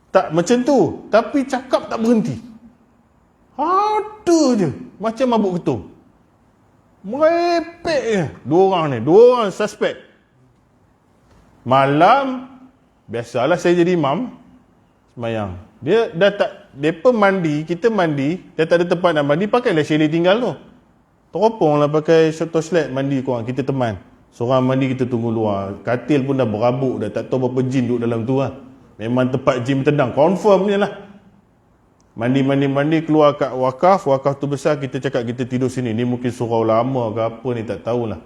Speaker 1: tak macam tu, tapi cakap tak berhenti. Ada je, macam mabuk ketum. Merepek je. 2 orang ni, 2 orang suspek. Malam, biasalah saya jadi imam semayang. Dia dah tak, mereka mandi, kita mandi, dia tak ada tempat nak mandi, pakailah chalet tinggal tu. Teropong lah pakai torchlight mandi korang, kita teman. Seorang mandi kita tunggu luar. Katil pun dah berabuk dah, tak tahu berapa jin duduk dalam tu lah. Memang tempat jin tendang, confirm je lah. Mandi keluar kat wakaf tu besar, kita cakap kita tidur sini. Ni mungkin surau lama ke apa ni, tak tahulah.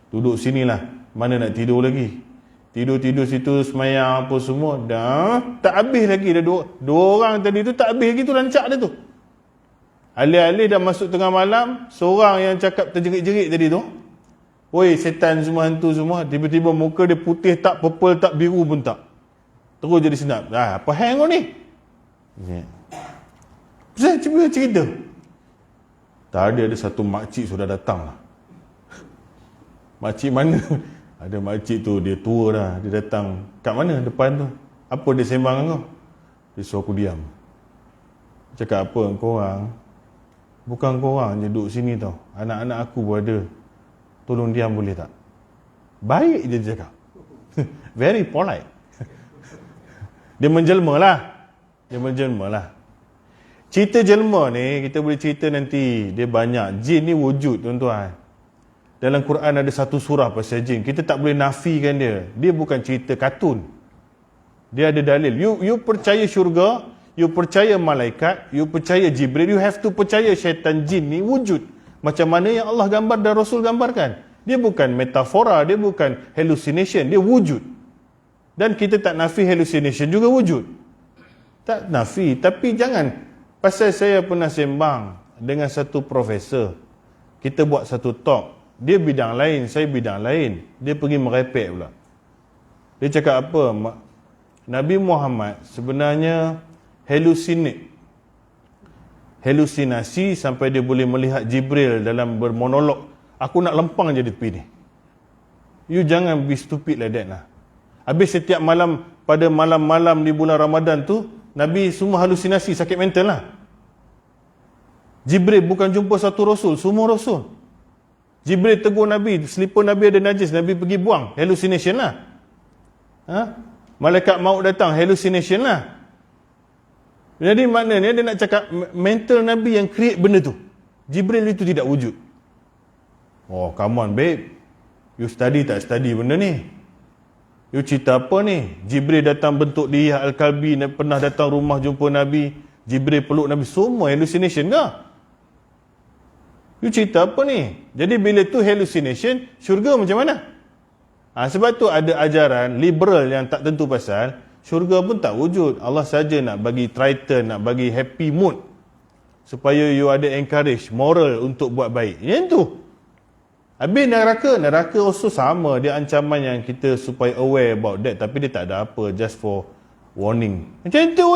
Speaker 1: Duduk sini lah, mana nak tidur lagi. Tidur situ, semayang apa semua. Dah tak habis lagi. Dah 2 orang tadi tu tak habis lagi tu rancak dia tu. Alih-alih dah masuk tengah malam, seorang yang cakap terjerit-jerit tadi tu, oi setan semua, hantu semua, tiba-tiba muka dia putih tak, purple tak, biru pun tak. Terus jadi senap. Apa hang kau ni? Saya cuba cerita. Tadi ada satu makcik sudah datang lah. Makcik mana? Ada makcik tu, dia tua dah. Dia datang. Kat mana depan tu? Apa dia sembang dengan kau? Dia suruh aku diam. Cakap apa kau orang? Bukan korang je duduk sini tau. Anak-anak aku pun ada. Tolong diam boleh tak? Baik je dia cakap. Very polite. Dia menjelma lah. Cerita jelma ni, kita boleh cerita nanti. Dia banyak. Jin ni wujud tuan-tuan. Dalam Quran ada satu surah pasal jin. Kita tak boleh nafikan dia. Dia bukan cerita kartun. Dia ada dalil. You percaya syurga, you percaya malaikat, you percaya Jibril, you have to percaya syaitan jin ni wujud. Macam mana yang Allah gambar dan Rasul gambarkan. Dia bukan metafora, dia bukan hallucination, dia wujud. Dan kita tak nafi hallucination juga wujud. Tak nafi, tapi jangan. Pasal saya pernah sembang dengan satu profesor. Kita buat satu talk. Dia bidang lain, saya bidang lain. Dia pergi merepek pula. Dia cakap apa? Nabi Muhammad sebenarnya halusinasi sampai dia boleh melihat Jibril dalam bermonolog. Aku nak lempang je di tepi ni. You jangan be stupid like that lah. Habis setiap malam, pada malam-malam di bulan Ramadan tu, Nabi semua halusinasi, sakit mental lah. Jibril bukan jumpa satu Rasul, semua Rasul. Jibril tegur Nabi, selipar Nabi ada najis, Nabi pergi buang, hallucination lah. Malaikat maut datang, hallucination lah. Jadi maknanya dia nak cakap mental Nabi yang create benda tu. Jibril itu tidak wujud. Oh, come on babe, you study tak study benda ni? You cerita apa ni? Jibril datang bentuk dia Al-Kalbi, pernah datang rumah jumpa Nabi, Jibril peluk Nabi, semua hallucination ke? You cerita apa ni? Jadi bila tu hallucination, syurga macam mana? Sebab tu ada ajaran liberal yang tak tentu pasal, syurga pun tak wujud. Allah saja nak bagi Triton, nak bagi happy mood. Supaya you ada encourage, moral untuk buat baik. Yang tu. Habis neraka also sama. Dia ancaman yang kita supaya aware about that. Tapi dia tak ada apa, just for warning. Macam tu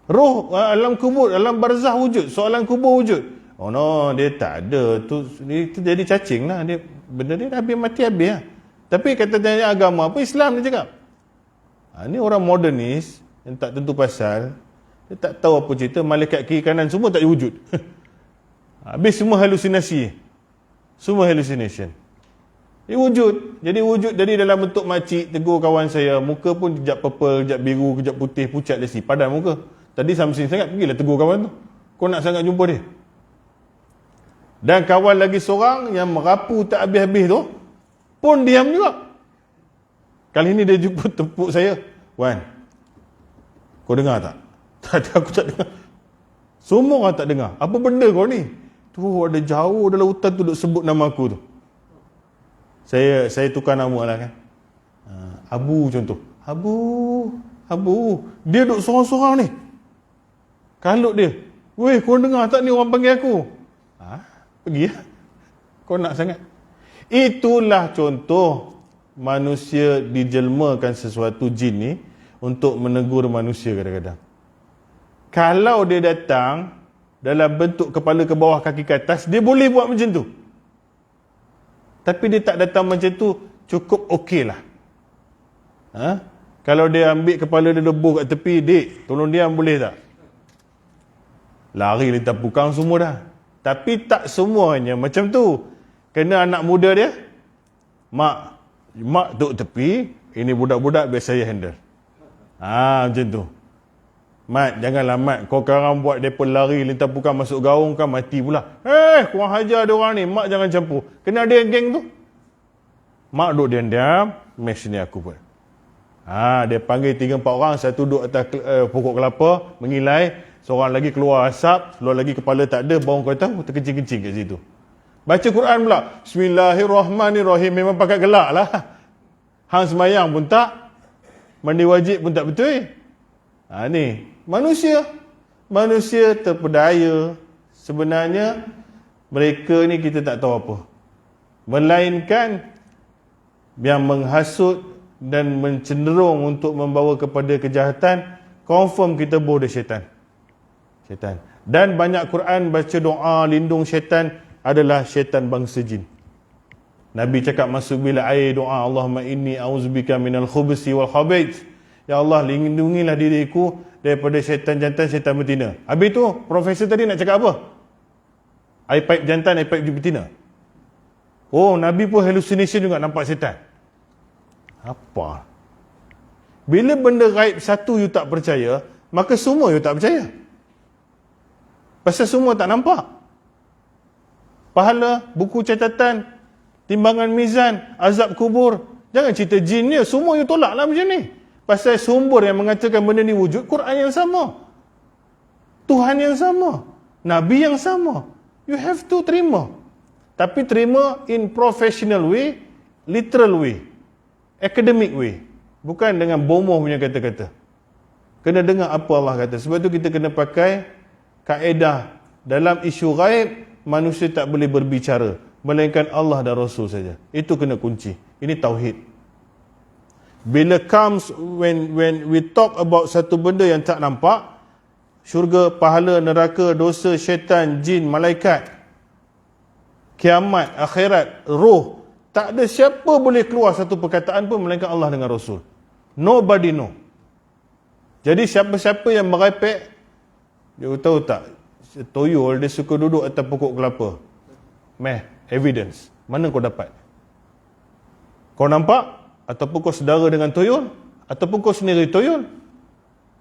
Speaker 1: roh alam kubur, alam barzah wujud, soalan kubur wujud. Oh no, dia tak ada. Itu jadi cacing lah. Benda dia dah mati-habis lah. Tapi kata tanya agama apa, Islam dia cakap. Ni orang modernis yang tak tentu pasal. Dia tak tahu apa cerita. Malaikat kiri kanan semua tak wujud. Habis semua halusinasi. Semua hallucination. Dia wujud. Jadi wujud dari dalam bentuk makcik, tegur kawan saya. Muka pun kejap purple, kejap biru, kejap putih, pucat lesi. Padan muka. Tadi samsin sangat, pergilah tegur kawan tu. Kau nak sangat jumpa dia. Dan kawan lagi seorang yang merapu tak habis-habis tu pun diam juga. Kali ni dia jumpa tepuk saya. Wan, kau dengar tak? Tak ada, aku tak dengar. Semua orang tak dengar. Apa benda kau ni? Tu ada jauh dalam hutan tu duk sebut nama aku tu. Saya tukar nama lah kan. Abu contoh. Abu. Dia duk sorang-sorang ni. Kalut dia. Weh, kau dengar tak ni orang panggil aku? Pergi lah. Kau nak sangat. Itulah contoh manusia dijelmakan sesuatu jin ni untuk menegur manusia kadang-kadang. Kalau dia datang dalam bentuk kepala ke bawah, kaki ke atas, dia boleh buat macam tu. Tapi dia tak datang macam tu, cukup okey lah. Kalau dia ambil kepala dia lebuh kat tepi, dik, tolong diam boleh tak? Lari lintas pukang semua dah. Tapi tak semuanya macam tu. Kena anak muda dia, mak duduk tepi, ini budak-budak biar saya handle. Macam tu. Mat, janganlah Mat, kau sekarang buat mereka lari lintas pukang masuk gaung kan mati pula. Kurang hajar dia orang ni, mak jangan campur. Kena ada geng tu. Mak duduk diam-diam, mesh ni aku buat. Dia panggil 3-4 orang, satu duduk atas pokok kelapa, mengilai. Seorang lagi keluar asap, seorang lagi kepala tak ada, bawang kau tahu, terkencing-kencing kat situ. Baca Quran pula, Bismillahirrahmanirrahim, memang pakai gelak lah. Hang semayang pun tak, mandi wajib pun tak betul. Ni, manusia terpedaya. Sebenarnya, mereka ni kita tak tahu apa. Melainkan, yang menghasut dan mencenderung untuk membawa kepada kejahatan, confirm kita bodoh syaitan. Dan banyak Quran baca doa lindung syaitan adalah syaitan bangsa jin. Nabi cakap masuk bila air doa, Allahumma inni a'udzubika minal khubusi wal khaba'ith. Ya Allah, lindungilah diriku daripada syaitan jantan, syaitan betina. Habis tu profesor tadi nak cakap apa? Air pipe jantan, air pipe betina. Oh, Nabi pun hallucination juga nampak syaitan. Apa? Bila benda gaib satu you tak percaya, maka semua you tak percaya. Pasal semua tak nampak. Pahala, buku catatan, timbangan mizan, azab kubur. Jangan cerita jin ni, semua you tolak lah macam ni. Pasal sumber yang mengatakan benda ni wujud, Quran yang sama. Tuhan yang sama. Nabi yang sama. You have to terima. Tapi terima in professional way, literal way, academic way. Bukan dengan bomoh punya kata-kata. Kena dengar apa Allah kata. Sebab tu kita kena pakai kaedah dalam isu gaib, manusia tak boleh berbicara melainkan Allah dan Rasul saja. Itu kena kunci. Ini tauhid. Bila comes when we talk about satu benda yang tak nampak, syurga, pahala, neraka, dosa, syaitan, jin, malaikat, kiamat, akhirat, roh, Tak ada siapa boleh keluar satu perkataan pun melainkan Allah dengan Rasul. Nobody know. Jadi siapa-siapa yang merepek, dia tahu tak, toyol dia suka duduk atas pokok kelapa. Evidence. Mana kau dapat? Kau nampak? Ataupun kau sedara dengan toyol? Ataupun kau sendiri toyol?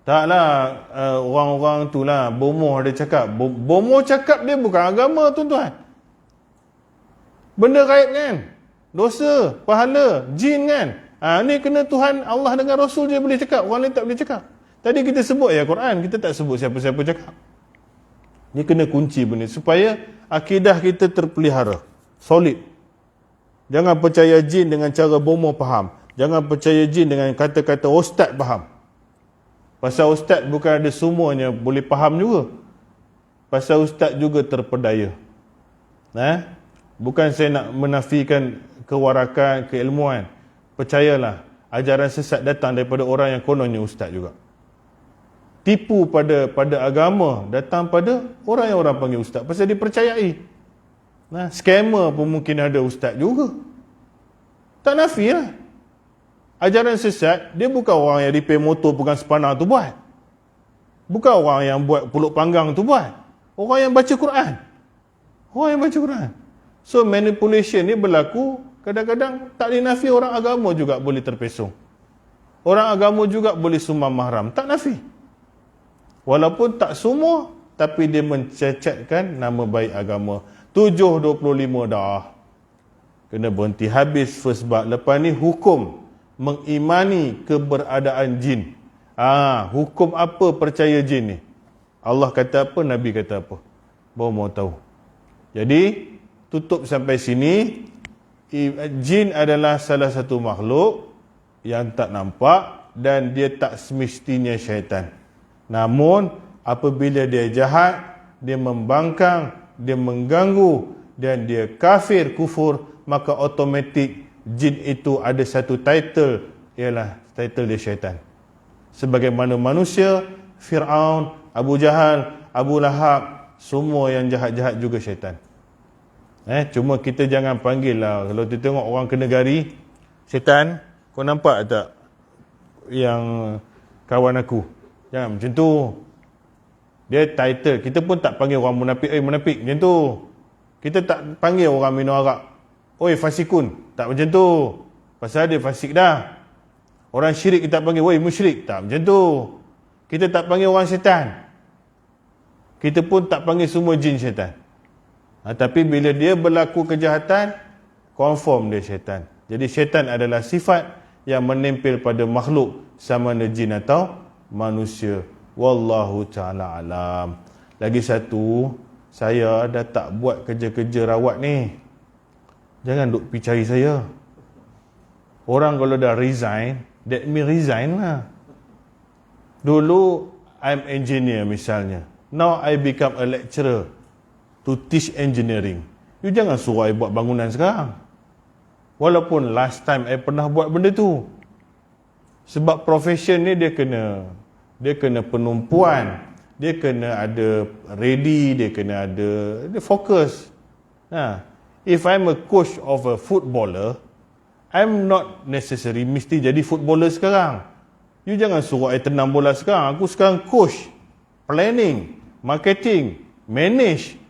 Speaker 1: Taklah, orang-orang tu lah, bomoh dia cakap. Bomoh cakap dia bukan agama, tuan-tuan. Benda gaib kan? Dosa, pahala, jin kan? Ni kena Tuhan, Allah dengan Rasul je boleh cakap, orang lain tak boleh cakap. Tadi kita sebut Quran, kita tak sebut siapa-siapa cakap. Ni kena kunci benda, supaya akidah kita terpelihara, solid. Jangan percaya jin dengan cara bomoh faham. Jangan percaya jin dengan kata-kata ustaz faham. Pasal ustaz bukan ada semuanya boleh faham juga. Pasal ustaz juga terpedaya. Bukan saya nak menafikan kewarakan, keilmuan. Percayalah, ajaran sesat datang daripada orang yang kononnya ustaz juga. Tipu pada agama datang pada orang yang orang panggil ustaz, pasal dipercayai. Scammer pun mungkin ada ustaz juga. Tak nafi lah. Ajaran sesat, dia bukan orang yang repair motor pegang sepanah tu buat. Bukan orang yang buat pulut panggang tu buat. Orang yang baca Quran. Orang yang baca Quran. So manipulation ni berlaku, kadang-kadang tak dinafi orang agama juga boleh terpesong. Orang agama juga boleh sumbang mahram. Tak nafi. Walaupun tak semua, tapi dia mencecatkan nama baik agama. 7.25 dah. Kena berhenti habis first bab. Lepas ni hukum mengimani keberadaan jin. Hukum apa percaya jin ni? Allah kata apa, Nabi kata apa? Baru mau tahu. Jadi, tutup sampai sini. Jin adalah salah satu makhluk yang tak nampak dan dia tak semestinya syaitan. Namun, apabila dia jahat, dia membangkang, dia mengganggu dan dia kafir, kufur, maka automatik jin itu ada satu title, ialah title dia syaitan. Sebagaimana manusia, Fir'aun, Abu Jahal, Abu Lahab, semua yang jahat-jahat juga syaitan. Cuma kita jangan panggil lah. Kalau kita tengok orang kena gari, syaitan, kau nampak tak yang kawan aku? Jangan macam tu. Dia title. Kita pun tak panggil orang munafik, munafik, macam tu. Kita tak panggil orang minum arak, oi fasikun. Tak macam tu. Pasal dia fasik dah. Orang syirik kita panggil, oi musyrik. Tak macam tu. Kita tak panggil orang syaitan. Kita pun tak panggil semua jin syaitan. Tapi bila dia berlaku kejahatan, confirm dia syaitan. Jadi syaitan adalah sifat yang menempel pada makhluk, sama ada jin atau manusia. Wallahu ta'ala alam. Lagi satu, saya dah tak buat kerja-kerja rawat ni. Jangan duk pergi cari saya. Orang kalau dah resign, that mean resign lah. Dulu, I'm engineer misalnya. Now I become a lecturer to teach engineering. You jangan suruh I buat bangunan sekarang. Walaupun last time I pernah buat benda tu. Sebab profession ni dia kena penumpuan, dia kena ada ready, dia kena ada fokus. If I'm a coach of a footballer, I'm not necessary mesti jadi footballer sekarang. You jangan suruh I tenang bola sekarang. Aku sekarang coach, planning, marketing, manage.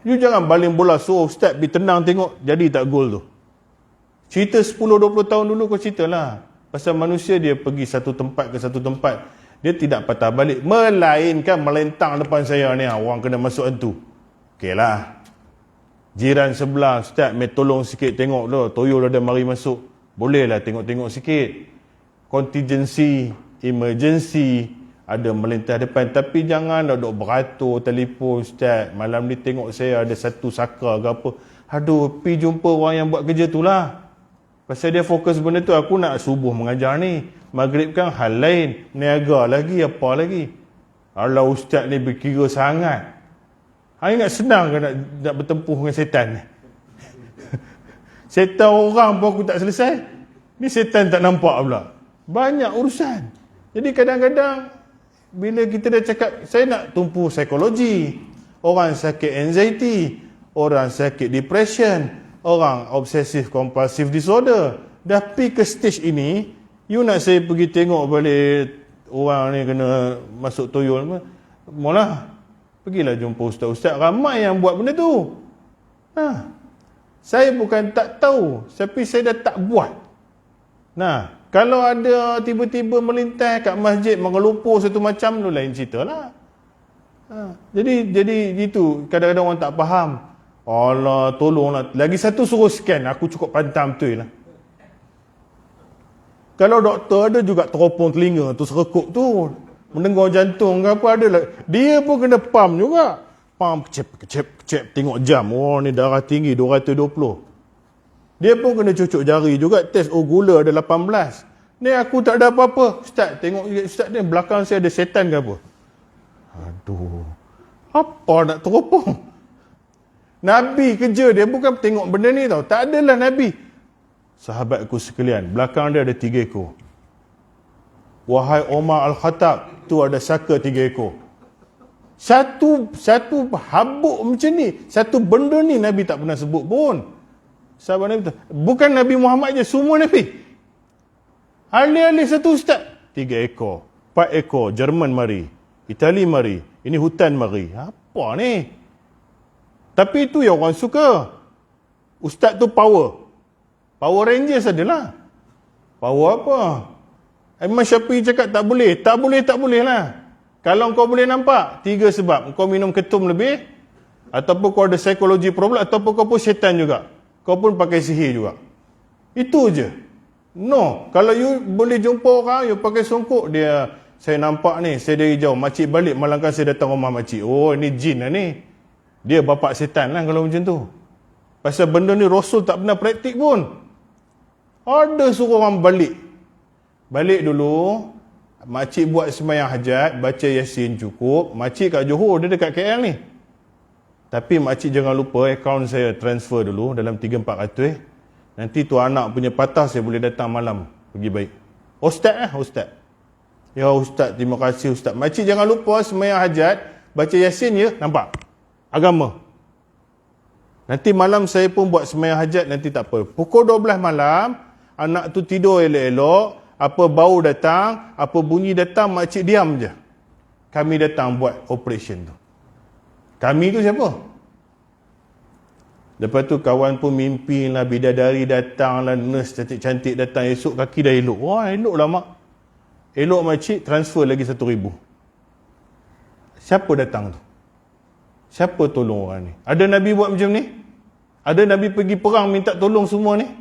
Speaker 1: You jangan baling bola suruh ustaz pergi tenang tengok jadi tak gol tu. Cerita 10-20 tahun dulu kau ceritalah. Pasal manusia dia pergi satu tempat ke satu tempat, dia tidak patah balik, melainkan melentang depan saya ni, orang kena masuk hantu. Okey lah, jiran sebelah, ustaz mai tolong sikit tengok tu, toyol ada mari masuk. Boleh lah tengok-tengok sikit. Contingency, emergency, ada melintas depan. Tapi jangan duk beratur telefon, ustaz malam ni tengok saya ada satu sakar ke apa. Aduh, pergi jumpa orang yang buat kerja tu lah. Pasal dia fokus benda tu. Aku nak subuh mengajar ni, maghrib kan hal lain, niaga lagi, apa lagi. Alah ustaz ni berkira sangat. Ingat senang ke nak bertempuh dengan setan ni? Setan orang pun aku tak selesai, ni setan tak nampak pula. Banyak urusan. Jadi kadang-kadang bila kita dah cakap, saya nak tumpu psikologi, orang sakit anxiety, orang sakit depression, orang obsessive compulsive disorder. Dah pergi ke stage ini, you nak saya pergi tengok balik orang ni kena masuk toyol, malah pergilah jumpa ustaz-ustaz, ramai yang buat benda tu. Saya bukan tak tahu, tapi saya dah tak buat. Kalau ada tiba-tiba melintas kat masjid mengelumpur satu macam tu, lain cerita lah. Jadi itu kadang-kadang orang tak faham. Allah tolonglah, lagi satu suruh scan, aku cukup pantam betul lah. Kalau doktor ada juga teropong telinga tu, serekuk tu, mendengar jantung ke apa ada lah. Dia pun kena pam juga. Pam, kecep, tengok jam. Oh ni darah tinggi 220. Dia pun kena cucuk jari juga, test gula ada 18. Ni aku tak ada apa-apa. Ustaz, tengok ustaz ni belakang saya ada setan ke apa? Aduh. Apa nak teropong? Nabi kerja dia bukan tengok benda ni tau. Tak adalah Nabi. Sahabatku sekalian, belakang dia ada 3 ekor. Wahai Umar Al-Khattab, tu ada saka 3 ekor. Satu habuk macam ni, satu benda ni Nabi tak pernah sebut pun. Sahabat Nabi, bukan Nabi Muhammad je, semua Nabi. Alih-alih satu ustaz, 3 ekor, 4 ekor, Jerman mari, Itali mari, ini hutan mari. Apa ni? Tapi itu yang orang suka. Ustaz tu power Rangers adalah. Power apa? Imam Syafi'i cakap tak boleh. Tak boleh lah. Kalau kau boleh nampak, 3 sebab. Kau minum ketum lebih, ataupun kau ada psikologi problem, ataupun kau pun syaitan juga. Kau pun pakai sihir juga. Itu je. No. Kalau you boleh jumpa orang, you pakai songkok, dia, saya nampak ni, saya dari jauh, makcik balik, malangkan saya datang rumah makcik. Oh, ni jin lah ni. Dia bapak syaitan lah kalau macam tu. Pasal benda ni Rasul tak pernah praktik pun. Ada suruh orang balik dulu, makcik buat sembahyang hajat, baca Yasin cukup. Makcik kat Johor, dia dekat KL ni. Tapi makcik jangan lupa, akaun saya transfer dulu dalam 3-400. Nanti tu anak punya patah, saya boleh datang malam pergi baik. Ustaz. Ya ustaz, terima kasih ustaz. Makcik jangan lupa sembahyang hajat, baca Yasin ya, nampak? Agama. Nanti malam saya pun buat sembahyang hajat, nanti tak apa. Pukul 12 malam, anak tu tidur elok-elok, apa bau datang, apa bunyi datang, makcik diam je. Kami datang buat operation tu. Kami tu siapa? Lepas tu kawan pun mimpi lah, bidadari datang lah, nurse cantik-cantik datang, esok kaki dah elok. Wah, elok lah mak. Elok makcik, transfer lagi 1,000. Siapa datang tu? Siapa tolong orang ni? Ada Nabi buat macam ni? Ada Nabi pergi perang minta tolong semua ni?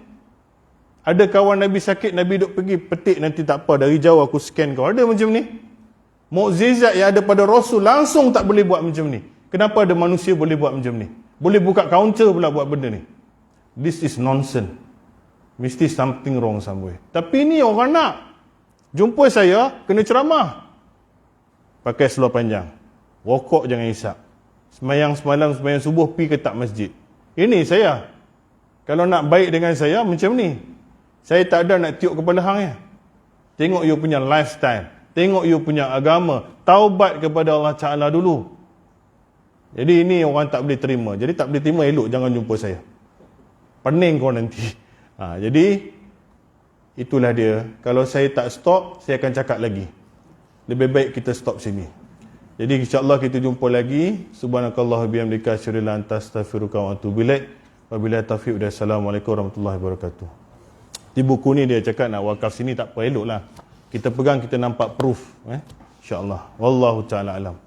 Speaker 1: Ada kawan Nabi sakit, Nabi duk pergi petik, nanti tak apa, dari jauh aku scan kau. Ada macam ni? Mukjizat yang ada pada Rasul langsung tak boleh buat macam ni. Kenapa ada manusia boleh buat macam ni? Boleh buka kaunter pula buat benda ni. This is nonsense. Mesti something wrong somewhere. Tapi ni orang nak jumpa saya, kena ceramah. Pakai seluar panjang. Rokok jangan hisap. Semayang semalam, semayang subuh, pergi ke tak masjid. Ini saya. Kalau nak baik dengan saya, macam ni. Saya tak ada nak tiup kepala hang ya. Tengok you punya lifestyle. Tengok you punya agama. Taubat kepada Allah Ta'ala dulu. Jadi ini orang tak boleh terima. Jadi tak boleh terima, elok jangan jumpa saya. Pening kau nanti. Jadi, itulah dia. Kalau saya tak stop, saya akan cakap lagi. Lebih baik kita stop sini. Jadi insya-Allah kita jumpa lagi. Subhanakallah bihamdika asyhadu an la ilaha illa anta astaghfiruka wa atubu ilaik. Wabillahi taufiq. Assalamualaikum warahmatullahi wabarakatuh. Di buku ni dia cakap nak wakaf sini tak apa, eloklah. Kita pegang, kita nampak proof, insya-Allah. Wallahu taala alam.